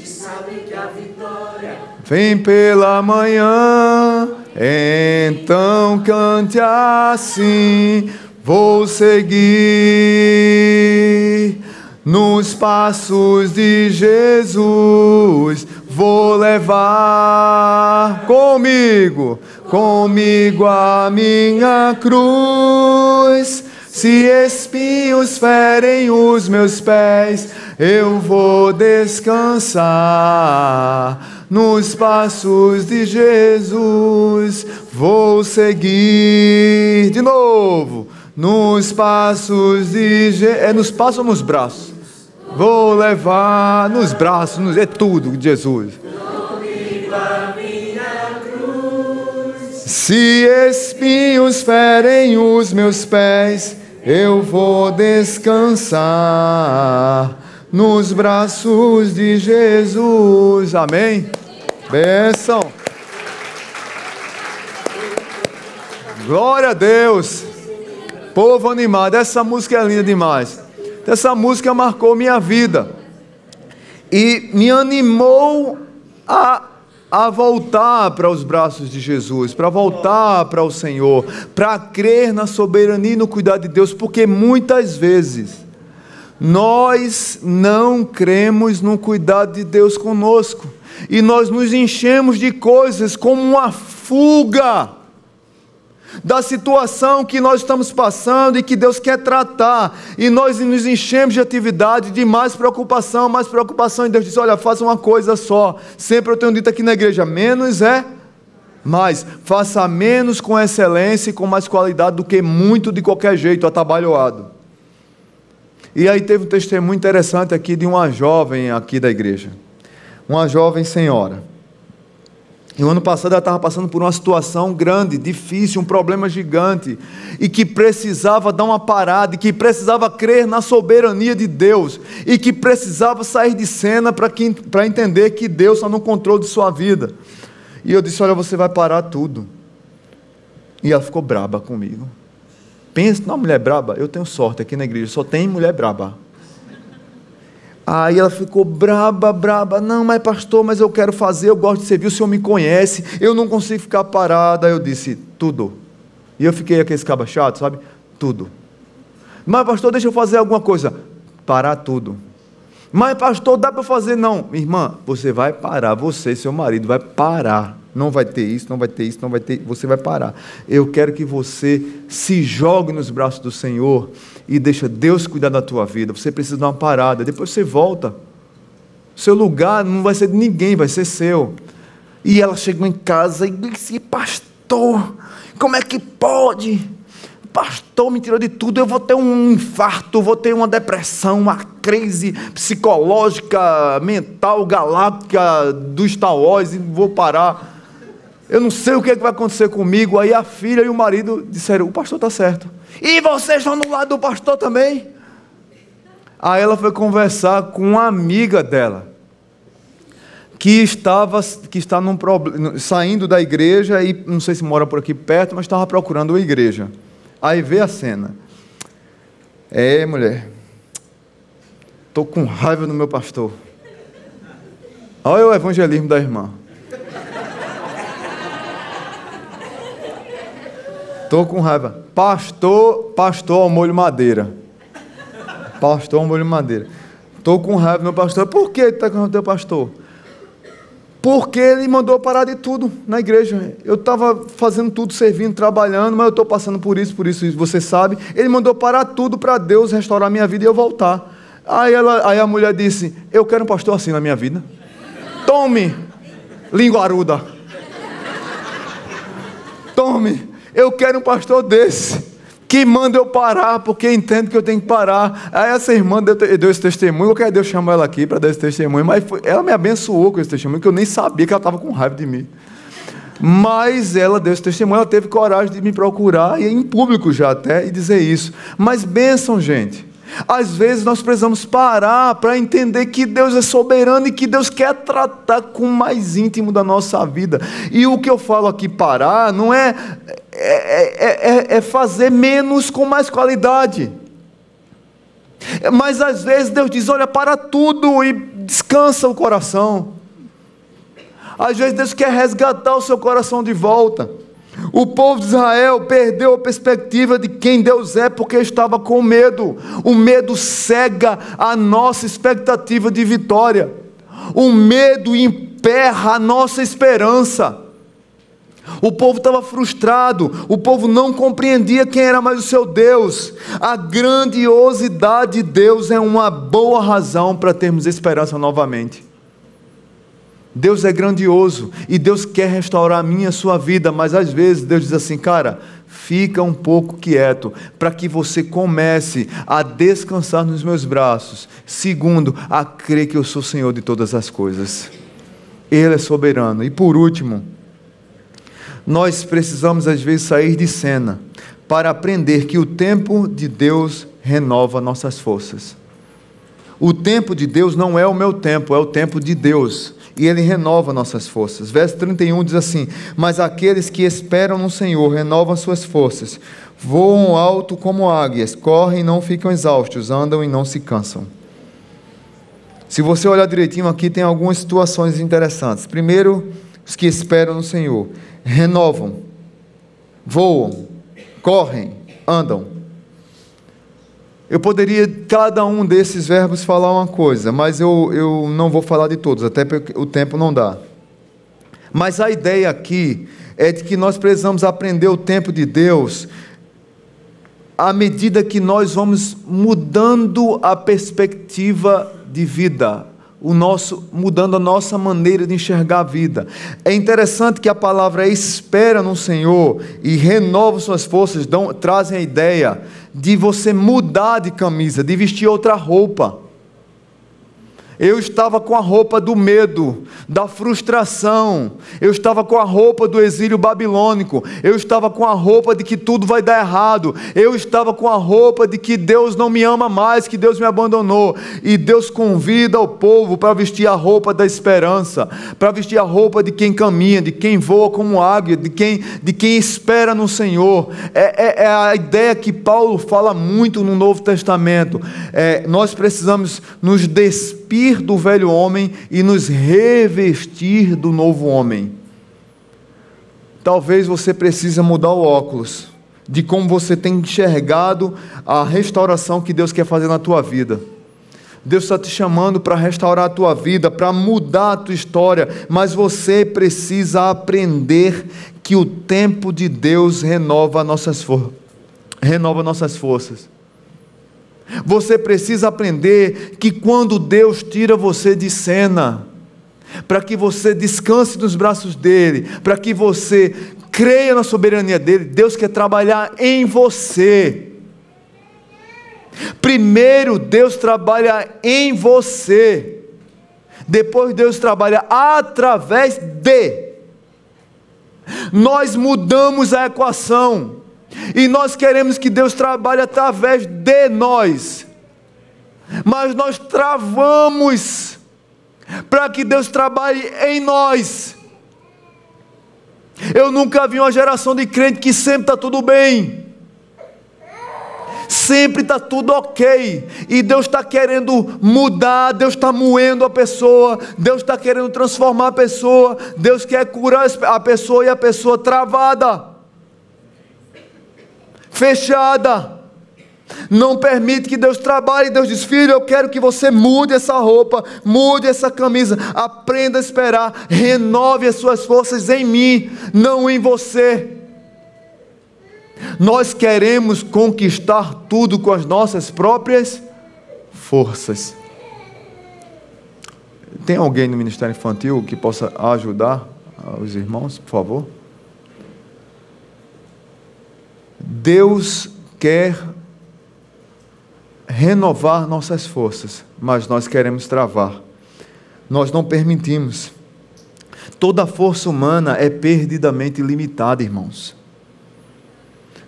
sabe que a vitória vem pela manhã. Então cante assim: vou seguir nos passos de Jesus, vou levar comigo a minha cruz. Se espinhos ferem os meus pés, eu vou descansar nos passos de Jesus vou seguir. De novo, nos passos de Jesus. É nos passos ou nos braços? Vou levar nos braços, é tudo de Jesus. Se espinhos ferem os meus pés, eu vou descansar nos braços de Jesus. Amém? Bênção. Glória a Deus. Povo animado, essa música é linda demais. Essa música marcou minha vida e me animou a voltar para os braços de Jesus, para voltar para o Senhor, para crer na soberania e no cuidado de Deus, porque muitas vezes nós não cremos no cuidado de Deus conosco, e nós nos enchemos de coisas como uma fuga da situação que nós estamos passando e que Deus quer tratar, e nós nos enchemos de atividade, de mais preocupação, e Deus diz: olha, faça uma coisa só. Sempre eu tenho dito aqui na igreja: menos é mais. Faça menos com excelência e com mais qualidade do que muito de qualquer jeito, atabalhoado. E aí teve um testemunho interessante aqui de uma jovem aqui da igreja, uma jovem senhora. E o ano passado ela estava passando por uma situação grande, difícil, um problema gigante, e que precisava dar uma parada, e que precisava crer na soberania de Deus, e que precisava sair de cena para entender que Deus está no controle de sua vida. E eu disse: olha, você vai parar tudo. E ela ficou braba comigo. Pensa numa mulher braba. Eu tenho sorte, aqui na igreja só tem mulher braba. Aí ela ficou braba. Não, mas pastor, mas eu quero fazer, eu gosto de servir, o senhor me conhece, eu não consigo ficar parada. Aí eu disse: tudo. E eu fiquei aquele caba chato, sabe? Tudo. Mas pastor, deixa eu fazer alguma coisa. Parar tudo. Mas pastor, dá para fazer? Não. Irmã, você vai parar, você e seu marido vai parar. Não vai ter isso, não vai ter isso, não vai ter, você vai parar. Eu quero que você se jogue nos braços do Senhor e deixa Deus cuidar da tua vida. Você precisa dar uma parada, depois você volta. Seu lugar não vai ser de ninguém, vai ser seu. E ela chegou em casa e disse: pastor, como é que pode? Pastor me tirou de tudo, eu vou ter um infarto, vou ter uma depressão, uma crise psicológica, mental, galáctica do Star Wars, e vou parar. Eu não sei o que vai acontecer comigo. Aí a filha e o marido disseram: o pastor está certo. E vocês estão do lado do pastor também? Aí ela foi conversar com uma amiga dela, que está saindo da igreja, e não sei se mora por aqui perto, mas estava procurando uma igreja. Aí vê a cena: mulher, estou com raiva do meu pastor. Olha o evangelismo da irmã. Estou com raiva. Pastor ao molho madeira. Pastor ao molho madeira. Estou com raiva do meu pastor. Por que está com raiva do teu pastor? Porque ele mandou parar de tudo na igreja. Eu estava fazendo tudo, servindo, trabalhando, mas eu estou passando por isso, você sabe. Ele mandou parar tudo para Deus restaurar a minha vida e eu voltar. Aí a mulher disse: eu quero um pastor assim na minha vida. Tome, linguaruda. Tome. Eu quero um pastor desse, que manda eu parar, porque entende que eu tenho que parar. Aí essa irmã deu esse testemunho. Eu quero Deus chamar ela aqui para dar esse testemunho, mas ela me abençoou com esse testemunho, que eu nem sabia que ela estava com raiva de mim. Mas ela deu esse testemunho, ela teve coragem de me procurar, e em público já até, e dizer isso. Mas bênção, gente. Às vezes nós precisamos parar para entender que Deus é soberano e que Deus quer tratar com o mais íntimo da nossa vida. E o que eu falo aqui, parar, não é fazer menos com mais qualidade. Mas às vezes Deus diz: olha, para tudo e descansa o coração. Às vezes Deus quer resgatar o seu coração de volta. O povo de Israel perdeu a perspectiva de quem Deus é, porque estava com medo. O medo cega a nossa expectativa de vitória. O medo emperra a nossa esperança. O povo estava frustrado, o povo não compreendia quem era mais o seu Deus. A grandiosidade de Deus é uma boa razão para termos esperança novamente. Deus é grandioso e Deus quer restaurar a minha e a sua vida, mas às vezes Deus diz assim, cara, fica um pouco quieto, para que você comece a descansar nos meus braços. Segundo, a crer que eu sou Senhor de todas as coisas. Ele é soberano. E por último, nós precisamos às vezes sair de cena para aprender que o tempo de Deus renova nossas forças. O tempo de Deus não é o meu tempo, é o tempo de Deus. E Ele renova nossas forças. Verso 31 diz assim, mas aqueles que esperam no Senhor renovam suas forças, voam alto como águias, correm e não ficam exaustos, andam e não se cansam. Se você olhar direitinho aqui, tem algumas situações interessantes. Primeiro, os que esperam no Senhor renovam, voam, correm, andam. Eu poderia, cada um desses verbos, falar uma coisa, mas eu não vou falar de todos, até porque o tempo não dá. Mas a ideia aqui é de que nós precisamos aprender o tempo de Deus à medida que nós vamos mudando a perspectiva de vida, mudando a nossa maneira de enxergar a vida. É interessante que a palavra espera no Senhor e renova suas forças, trazem a ideia de você mudar de camisa, de vestir outra roupa. Eu estava com a roupa do medo, da frustração, eu estava com a roupa do exílio babilônico, eu estava com a roupa de que tudo vai dar errado, eu estava com a roupa de que Deus não me ama mais, que Deus me abandonou, e Deus convida o povo para vestir a roupa da esperança, para vestir a roupa de quem caminha, de quem voa como águia, de quem espera no Senhor. É a ideia que Paulo fala muito no Novo Testamento. Nós precisamos nos despir do velho homem e nos revestir do novo homem. Talvez você precise mudar o óculos de como você tem enxergado a restauração que Deus quer fazer na tua vida. Deus está te chamando para restaurar a tua vida, para mudar a tua história, mas você precisa aprender que o tempo de Deus renova nossas forças. Você precisa aprender que quando Deus tira você de cena, para que você descanse nos braços dEle, para que você creia na soberania dEle, Deus quer trabalhar em você. Primeiro Deus trabalha em você, depois Deus trabalha através de. Nós mudamos a equação, e nós queremos que Deus trabalhe através de nós, mas nós travamos para que Deus trabalhe em nós. Eu nunca vi uma geração de crente que sempre está tudo bem, sempre está tudo ok, e Deus está querendo mudar, Deus está moendo a pessoa, Deus está querendo transformar a pessoa, Deus quer curar a pessoa, e a pessoa travada, fechada, não permite que Deus trabalhe. Deus diz: filho, eu quero que você mude essa roupa, mude essa camisa, aprenda a esperar, renove as suas forças em mim, não em você. Nós queremos conquistar tudo com as nossas próprias forças. Tem alguém no Ministério Infantil que possa ajudar os irmãos, por favor? Deus quer renovar nossas forças, mas nós queremos travar. Nós não permitimos. Toda força humana é perdidamente limitada, irmãos.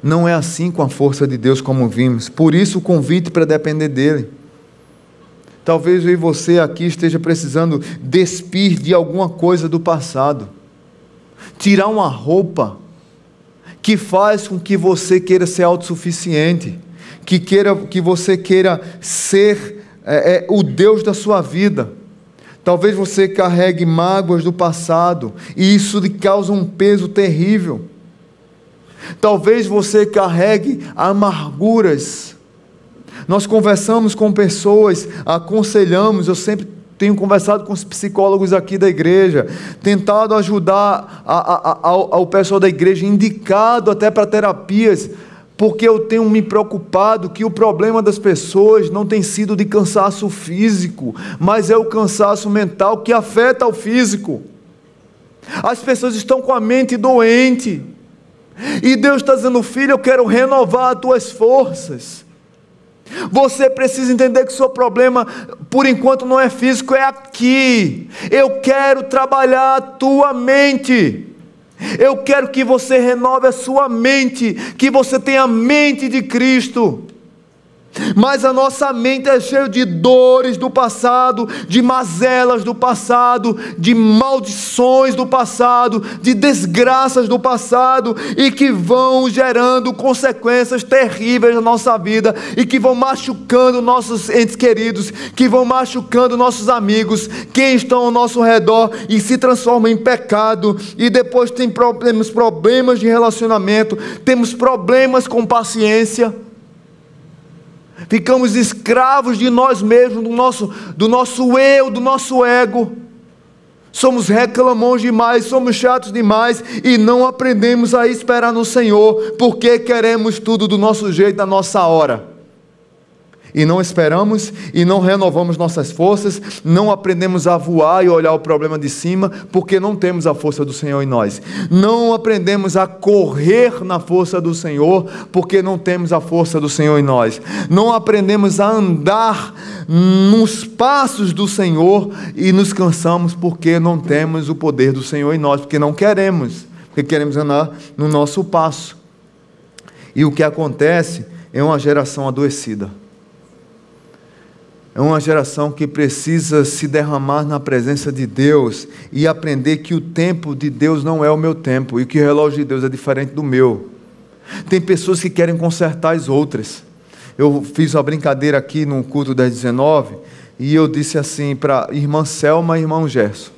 Não é assim com a força de Deus como vimos. Por isso o convite para depender dEle. Talvez eu e você aqui esteja precisando despir de alguma coisa do passado. Tirar uma roupa que faz com que você queira ser autossuficiente, que você queira ser o Deus da sua vida. Talvez você carregue mágoas do passado, e isso lhe causa um peso terrível. Talvez você carregue amarguras. Nós conversamos com pessoas, aconselhamos, eu sempre tenho conversado com os psicólogos aqui da igreja, tentado ajudar ao pessoal da igreja, indicado até para terapias, porque eu tenho me preocupado que o problema das pessoas não tem sido de cansaço físico, mas é o cansaço mental que afeta o físico. As pessoas estão com a mente doente, e Deus está dizendo: filho, eu quero renovar as tuas forças. Você precisa entender que o seu problema, por enquanto, não é físico, é aqui. Eu quero trabalhar a tua mente. Eu quero que você renove a sua mente, que você tenha a mente de Cristo. Mas a nossa mente é cheia de dores do passado, de mazelas do passado, de maldições do passado, de desgraças do passado, e que vão gerando consequências terríveis na nossa vida, e que vão machucando nossos entes queridos, que vão machucando nossos amigos, quem estão ao nosso redor, e se transformam em pecado. E depois temos problemas de relacionamento, temos problemas com paciência. Ficamos escravos de nós mesmos, do nosso eu, do nosso ego. Somos reclamões demais, somos chatos demais, e não aprendemos a esperar no Senhor, porque queremos tudo do nosso jeito, na nossa hora. E não esperamos, e não renovamos nossas forças, não aprendemos a voar e olhar o problema de cima, porque não temos a força do Senhor em nós. Não aprendemos a correr na força do Senhor, porque não temos a força do Senhor em nós. Não aprendemos a andar nos passos do Senhor, e nos cansamos porque não temos o poder do Senhor em nós, porque não queremos, porque queremos andar no nosso passo. E o que acontece é uma geração adoecida. É uma geração que precisa se derramar na presença de Deus e aprender que o tempo de Deus não é o meu tempo, e que o relógio de Deus é diferente do meu. Tem pessoas que querem consertar as outras. Eu fiz uma brincadeira aqui no culto das 19, e eu disse assim para a irmã Selma e irmão Gerson: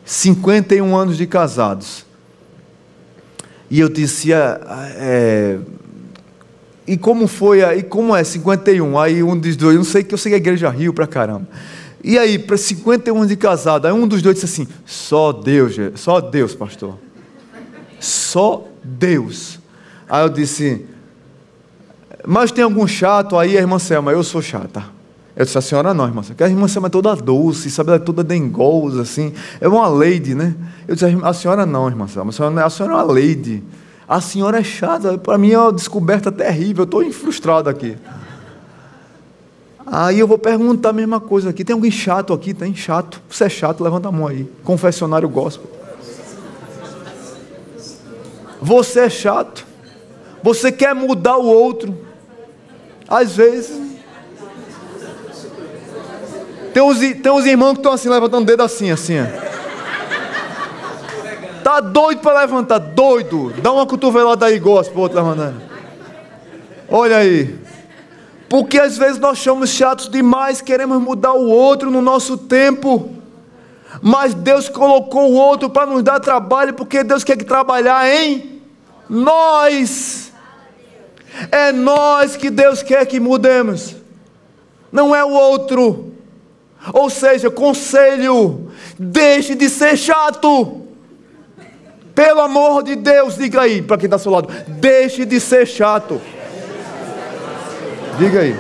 51 anos de casados. E eu disse: e como foi aí, como é 51? Aí um dos dois, eu sei que a igreja riu pra caramba. E aí, para 51 anos de casado, aí um dos dois disse assim: só Deus, pastor. Só Deus. Aí eu disse: mas tem algum chato aí? A irmã Selma: eu sou chata. Eu disse: a senhora não, irmã Selma, porque a irmã Selma é toda doce, sabe, ela é toda dengosa, assim, é uma lady, né? Eu disse: a senhora não, irmã Selma, a senhora é uma lady. A senhora é chata, para mim é uma descoberta terrível, eu estou frustrado aqui. Aí eu vou perguntar a mesma coisa aqui: tem alguém chato aqui? Tem chato? Você é chato? Levanta a mão aí. Confessionário gospel. Você é chato? Você quer mudar o outro? Às vezes. Tem uns irmãos que estão assim, levantando o dedo assim, ó. Tá doido para levantar, doido. Dá uma cotovelada aí, gospel, outro levantando. Olha aí. Porque às vezes nós somos chatos demais, queremos mudar o outro no nosso tempo. Mas Deus colocou o outro para nos dar trabalho, porque Deus quer trabalhar em nós. É nós que Deus quer que mudemos, não é o outro. Ou seja, conselho: deixe de ser chato. Pelo amor de Deus, diga aí para quem está ao seu lado: deixe de ser chato. Diga aí.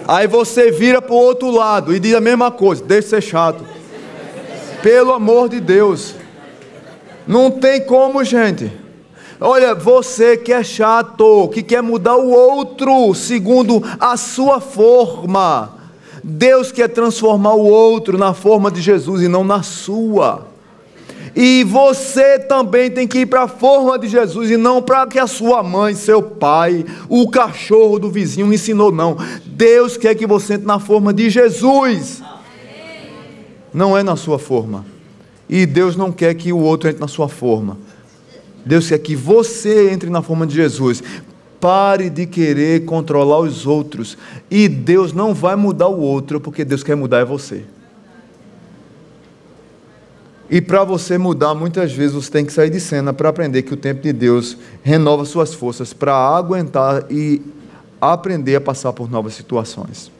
Aí você vira para o outro lado e diz a mesma coisa: deixe de ser chato. Pelo amor de Deus. Não tem como, gente. Olha, você que é chato, que quer mudar o outro segundo a sua forma. Deus quer transformar o outro na forma de Jesus e não na sua. E você também tem que ir para a forma de Jesus, e não para que a sua mãe, seu pai, o cachorro do vizinho ensinou, não. Deus quer que você entre na forma de Jesus, não é na sua forma. E Deus não quer que o outro entre na sua forma. Deus quer que você entre na forma de Jesus. Pare de querer controlar os outros. E Deus não vai mudar o outro, porque Deus quer mudar é você. E para você mudar, muitas vezes você tem que sair de cena para aprender que o tempo de Deus renova suas forças para aguentar e aprender a passar por novas situações.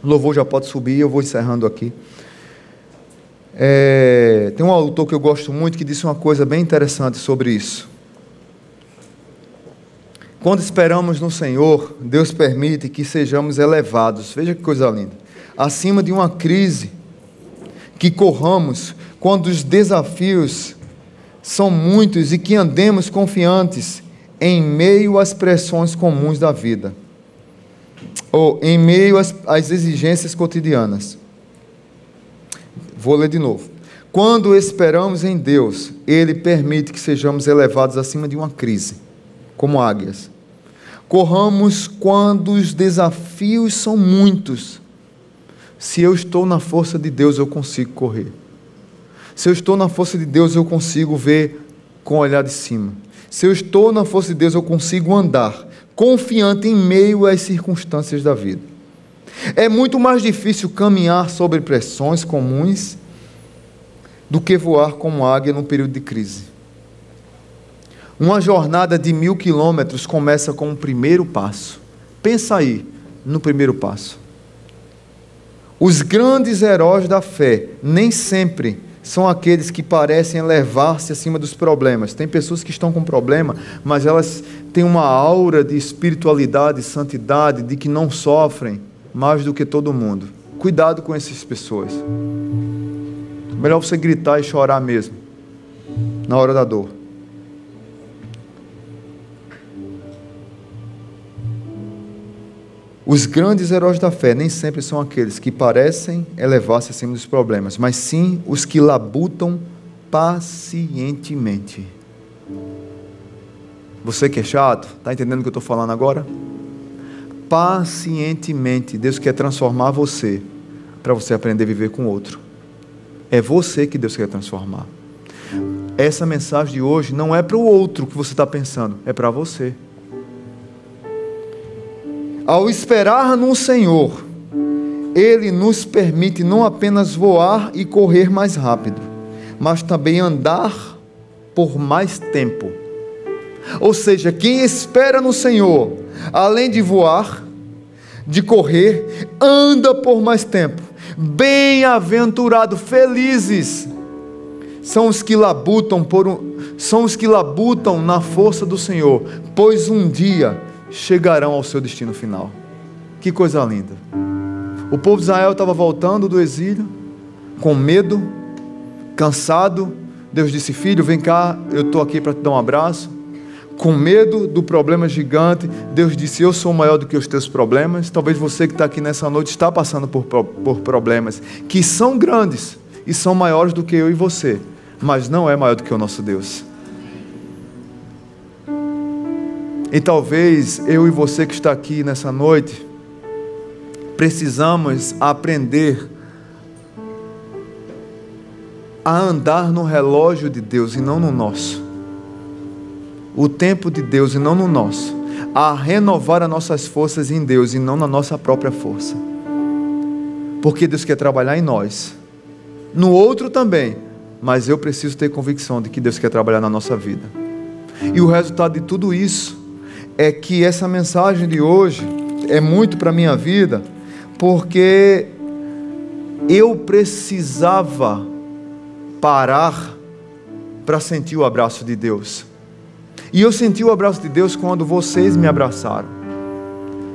O louvor já pode subir, eu vou encerrando aqui. Tem um autor que eu gosto muito que disse uma coisa bem interessante sobre isso. Quando esperamos no Senhor, Deus permite que sejamos elevados. Veja que coisa linda. Acima de uma crise, que corramos quando os desafios são muitos e que andemos confiantes em meio às pressões comuns da vida, ou em meio às exigências cotidianas. Vou ler de novo. Quando esperamos em Deus, Ele permite que sejamos elevados acima de uma crise, como águias. Corramos quando os desafios são muitos. Se eu estou na força de Deus, eu consigo correr. Se eu estou na força de Deus, eu consigo ver com o olhar de cima. Se eu estou na força de Deus, eu consigo andar confiante em meio às circunstâncias da vida. É muito mais difícil caminhar sobre pressões comuns do que voar como águia num período de crise. Uma jornada de 1000 quilômetros começa com o primeiro passo. Pensa aí no primeiro passo. Os grandes heróis da fé nem sempre são aqueles que parecem elevar-se acima dos problemas. Tem pessoas que estão com problema, mas elas têm uma aura de espiritualidade, santidade, de que não sofrem mais do que todo mundo. Cuidado com essas pessoas. Melhor você gritar e chorar mesmo, na hora da dor. Os grandes heróis da fé nem sempre são aqueles que parecem elevar-se acima dos problemas, mas sim os que labutam pacientemente. Você que é chato, está entendendo o que eu estou falando agora? Pacientemente, Deus quer transformar você, para você aprender a viver com o outro. É você que Deus quer transformar. Essa mensagem de hoje não é para o outro que você está pensando, é para você. Ao esperar no Senhor, Ele nos permite não apenas voar e correr mais rápido, mas também andar por mais tempo. Ou seja, quem espera no Senhor, além de voar, de correr, anda por mais tempo. Bem-aventurado, felizes são os que labutam na força do Senhor, pois um dia chegarão ao seu destino final. Que coisa linda. O povo de Israel estava voltando do exílio, com medo, cansado. Deus disse: filho, vem cá, eu estou aqui para te dar um abraço. Com medo do problema gigante, Deus disse: eu sou maior do que os teus problemas. Talvez você que está aqui nessa noite está passando por problemas que são grandes e são maiores do que eu e você, mas não é maior do que o nosso Deus. E talvez eu e você que está aqui nessa noite precisamos aprender a andar no relógio de Deus e não no nosso. O tempo de Deus e não no nosso. A renovar as nossas forças em Deus e não na nossa própria força. Porque Deus quer trabalhar em nós. No outro também. Mas eu preciso ter convicção de que Deus quer trabalhar na nossa vida. E o resultado de tudo isso é que essa mensagem de hoje é muito para a minha vida, porque eu precisava parar para sentir o abraço de Deus. E eu senti o abraço de Deus quando vocês me abraçaram,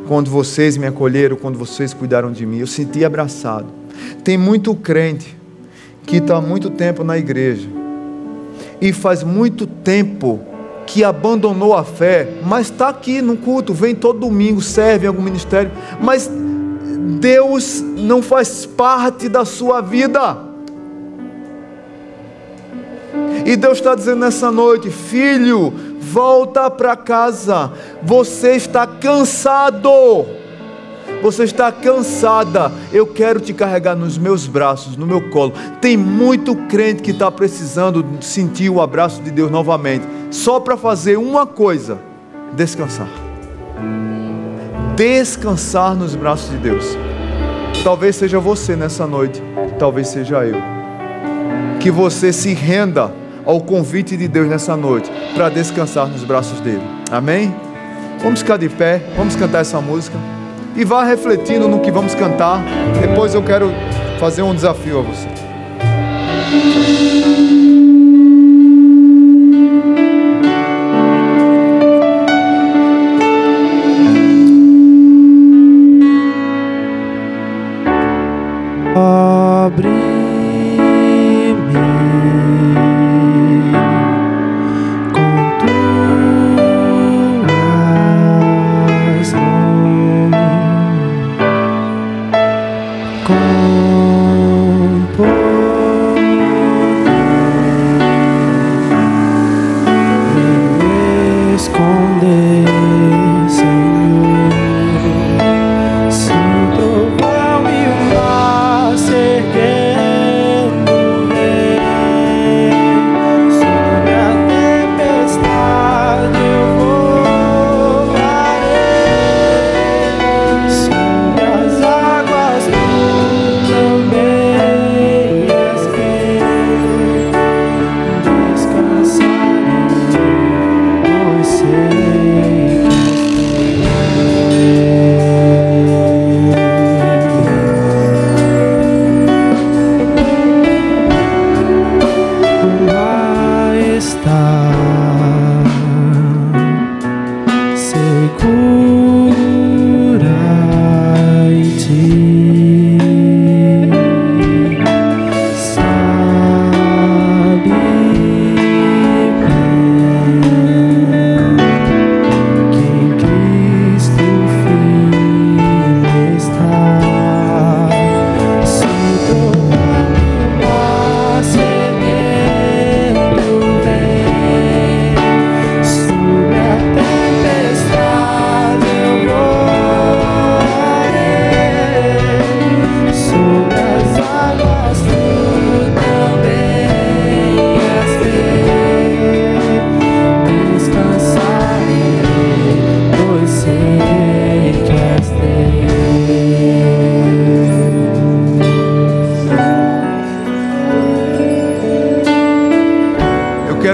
quando vocês me acolheram, quando vocês cuidaram de mim. Eu senti abraçado. Tem muito crente que está há muito tempo na igreja e faz muito tempo que abandonou a fé, mas está aqui no culto, vem todo domingo, serve em algum ministério, mas Deus não faz parte da sua vida. E Deus está dizendo nessa noite: filho, volta para casa. Você está cansado. Você está cansada. Eu quero te carregar nos meus braços, no meu colo. Tem muito crente que está precisando sentir o abraço de Deus novamente, só para fazer uma coisa: descansar. Descansar nos braços de Deus. Talvez seja você nessa noite, talvez seja eu. Que você se renda ao convite de Deus nessa noite, para descansar nos braços dele. Amém? Vamos ficar de pé, vamos cantar essa música. E vá refletindo no que vamos cantar. Depois eu quero fazer um desafio a você.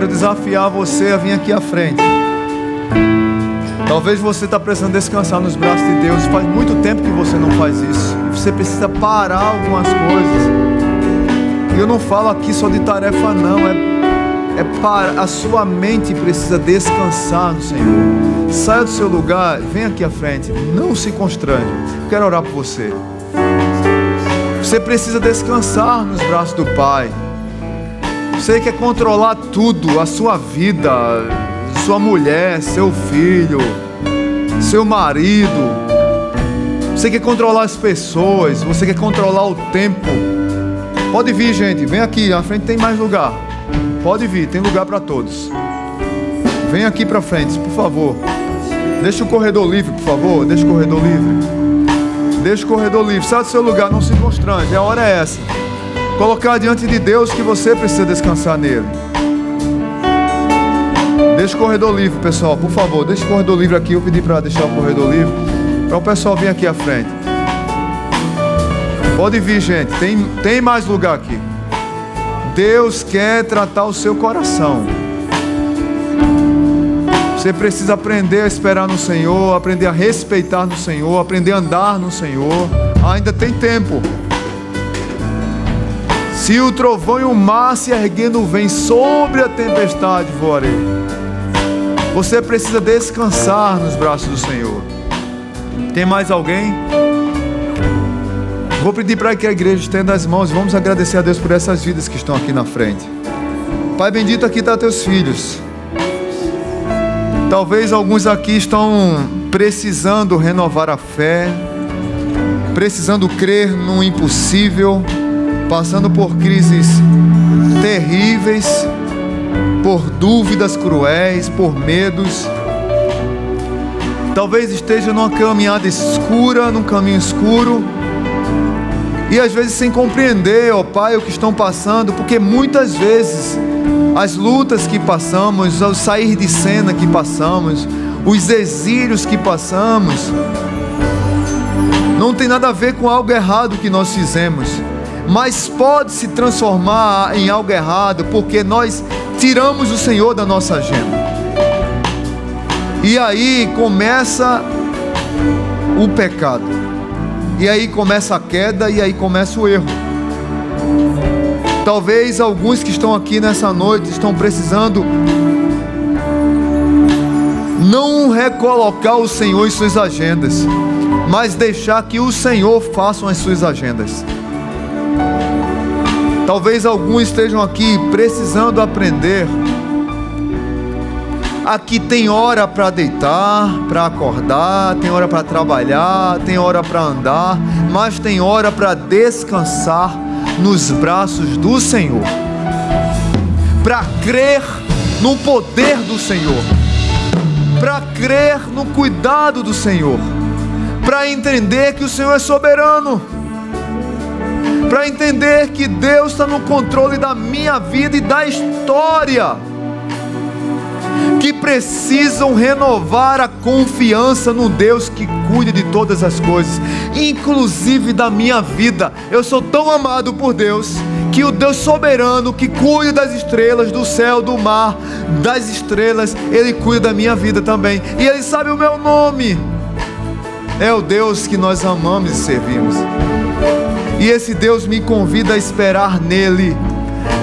Desafiar você a vir aqui à frente. Talvez você está precisando descansar nos braços de Deus. Faz muito tempo que você não faz isso. Você precisa parar algumas coisas. E eu não falo aqui só de tarefa não. É para a sua mente precisa descansar no Senhor. Saia do seu lugar, vem aqui à frente. Não se constrange. Quero orar por você. Você precisa descansar nos braços do Pai. Você quer controlar tudo, a sua vida, sua mulher, seu filho, seu marido. Você quer controlar as pessoas, você quer controlar o tempo. Pode vir, gente, vem aqui, na frente tem mais lugar. Pode vir, tem lugar para todos. Vem aqui para frente, por favor. Deixa o corredor livre, por favor, deixa o corredor livre. Deixa o corredor livre, sai do seu lugar, não se constrange, a hora é essa. Colocar diante de Deus que você precisa descansar nele. Deixa o corredor livre, pessoal, por favor. Deixa o corredor livre aqui. Eu pedi para deixar o corredor livre para o pessoal vir aqui à frente. Pode vir, gente. Tem mais lugar aqui. Deus quer tratar o seu coração. Você precisa aprender a esperar no Senhor, aprender a respeitar no Senhor, aprender a andar no Senhor. Ainda tem tempo. Se o trovão e o mar se erguendo vem, sobre a tempestade voarei. Você precisa descansar nos braços do Senhor. Tem mais alguém? Vou pedir para que a igreja estenda as mãos e vamos agradecer a Deus por essas vidas que estão aqui na frente. Pai bendito, aqui está teus filhos. Talvez alguns aqui estão precisando renovar a fé, precisando crer no impossível, passando por crises terríveis, por dúvidas cruéis, por medos. Talvez esteja numa caminhada escura, num caminho escuro, e às vezes sem compreender, ó Pai, o que estão passando, porque muitas vezes as lutas que passamos, o sair de cena que passamos, os exílios que passamos, não tem nada a ver com algo errado que nós fizemos, mas pode se transformar em algo errado porque nós tiramos o Senhor da nossa agenda. E aí começa o pecado, e aí começa a queda, e aí começa o erro. Talvez alguns que estão aqui nessa noite estão precisando não recolocar o Senhor em suas agendas, mas deixar que o Senhor faça as suas agendas. Talvez alguns estejam aqui precisando aprender. Aqui tem hora para deitar, para acordar, tem hora para trabalhar, tem hora para andar, mas tem hora para descansar nos braços do Senhor, para crer no poder do Senhor, para crer no cuidado do Senhor, para entender que o Senhor é soberano, para entender que Deus está no controle da minha vida e da história, que precisam renovar a confiança no Deus que cuida de todas as coisas, inclusive da minha vida. Eu sou tão amado por Deus, que o Deus soberano que cuida das estrelas, do céu, do mar, das estrelas, Ele cuida da minha vida também, e Ele sabe o meu nome. É o Deus que nós amamos e servimos, e esse Deus me convida a esperar nele,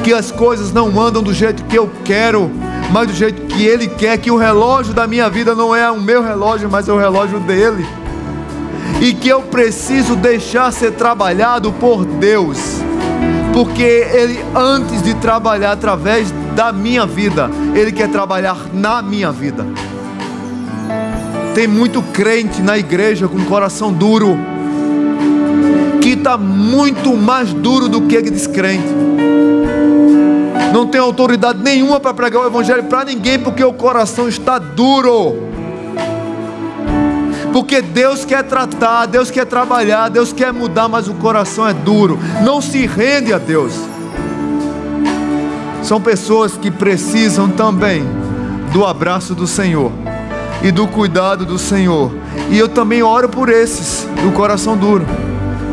que as coisas não andam do jeito que eu quero, mas do jeito que Ele quer, que o relógio da minha vida não é o meu relógio, mas é o relógio dEle, e que eu preciso deixar ser trabalhado por Deus, porque Ele, antes de trabalhar através da minha vida, Ele quer trabalhar na minha vida. Tem muito crente na igreja com coração duro, que está muito mais duro do que descrente. Não tem autoridade nenhuma para pregar o evangelho para ninguém, porque o coração está duro. Porque Deus quer tratar, Deus quer trabalhar, Deus quer mudar, mas o coração é duro, não se rende a Deus. São pessoas que precisam também do abraço do Senhor e do cuidado do Senhor. E eu também oro por esses do coração duro,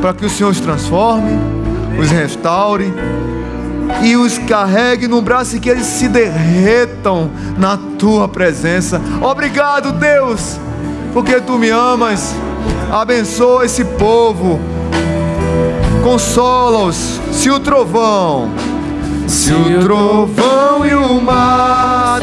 para que o Senhor os transforme, os restaure e os carregue no braço, e que eles se derretam na tua presença. Obrigado, Deus, porque tu me amas. Abençoa esse povo, consola-os. Se o trovão e o mar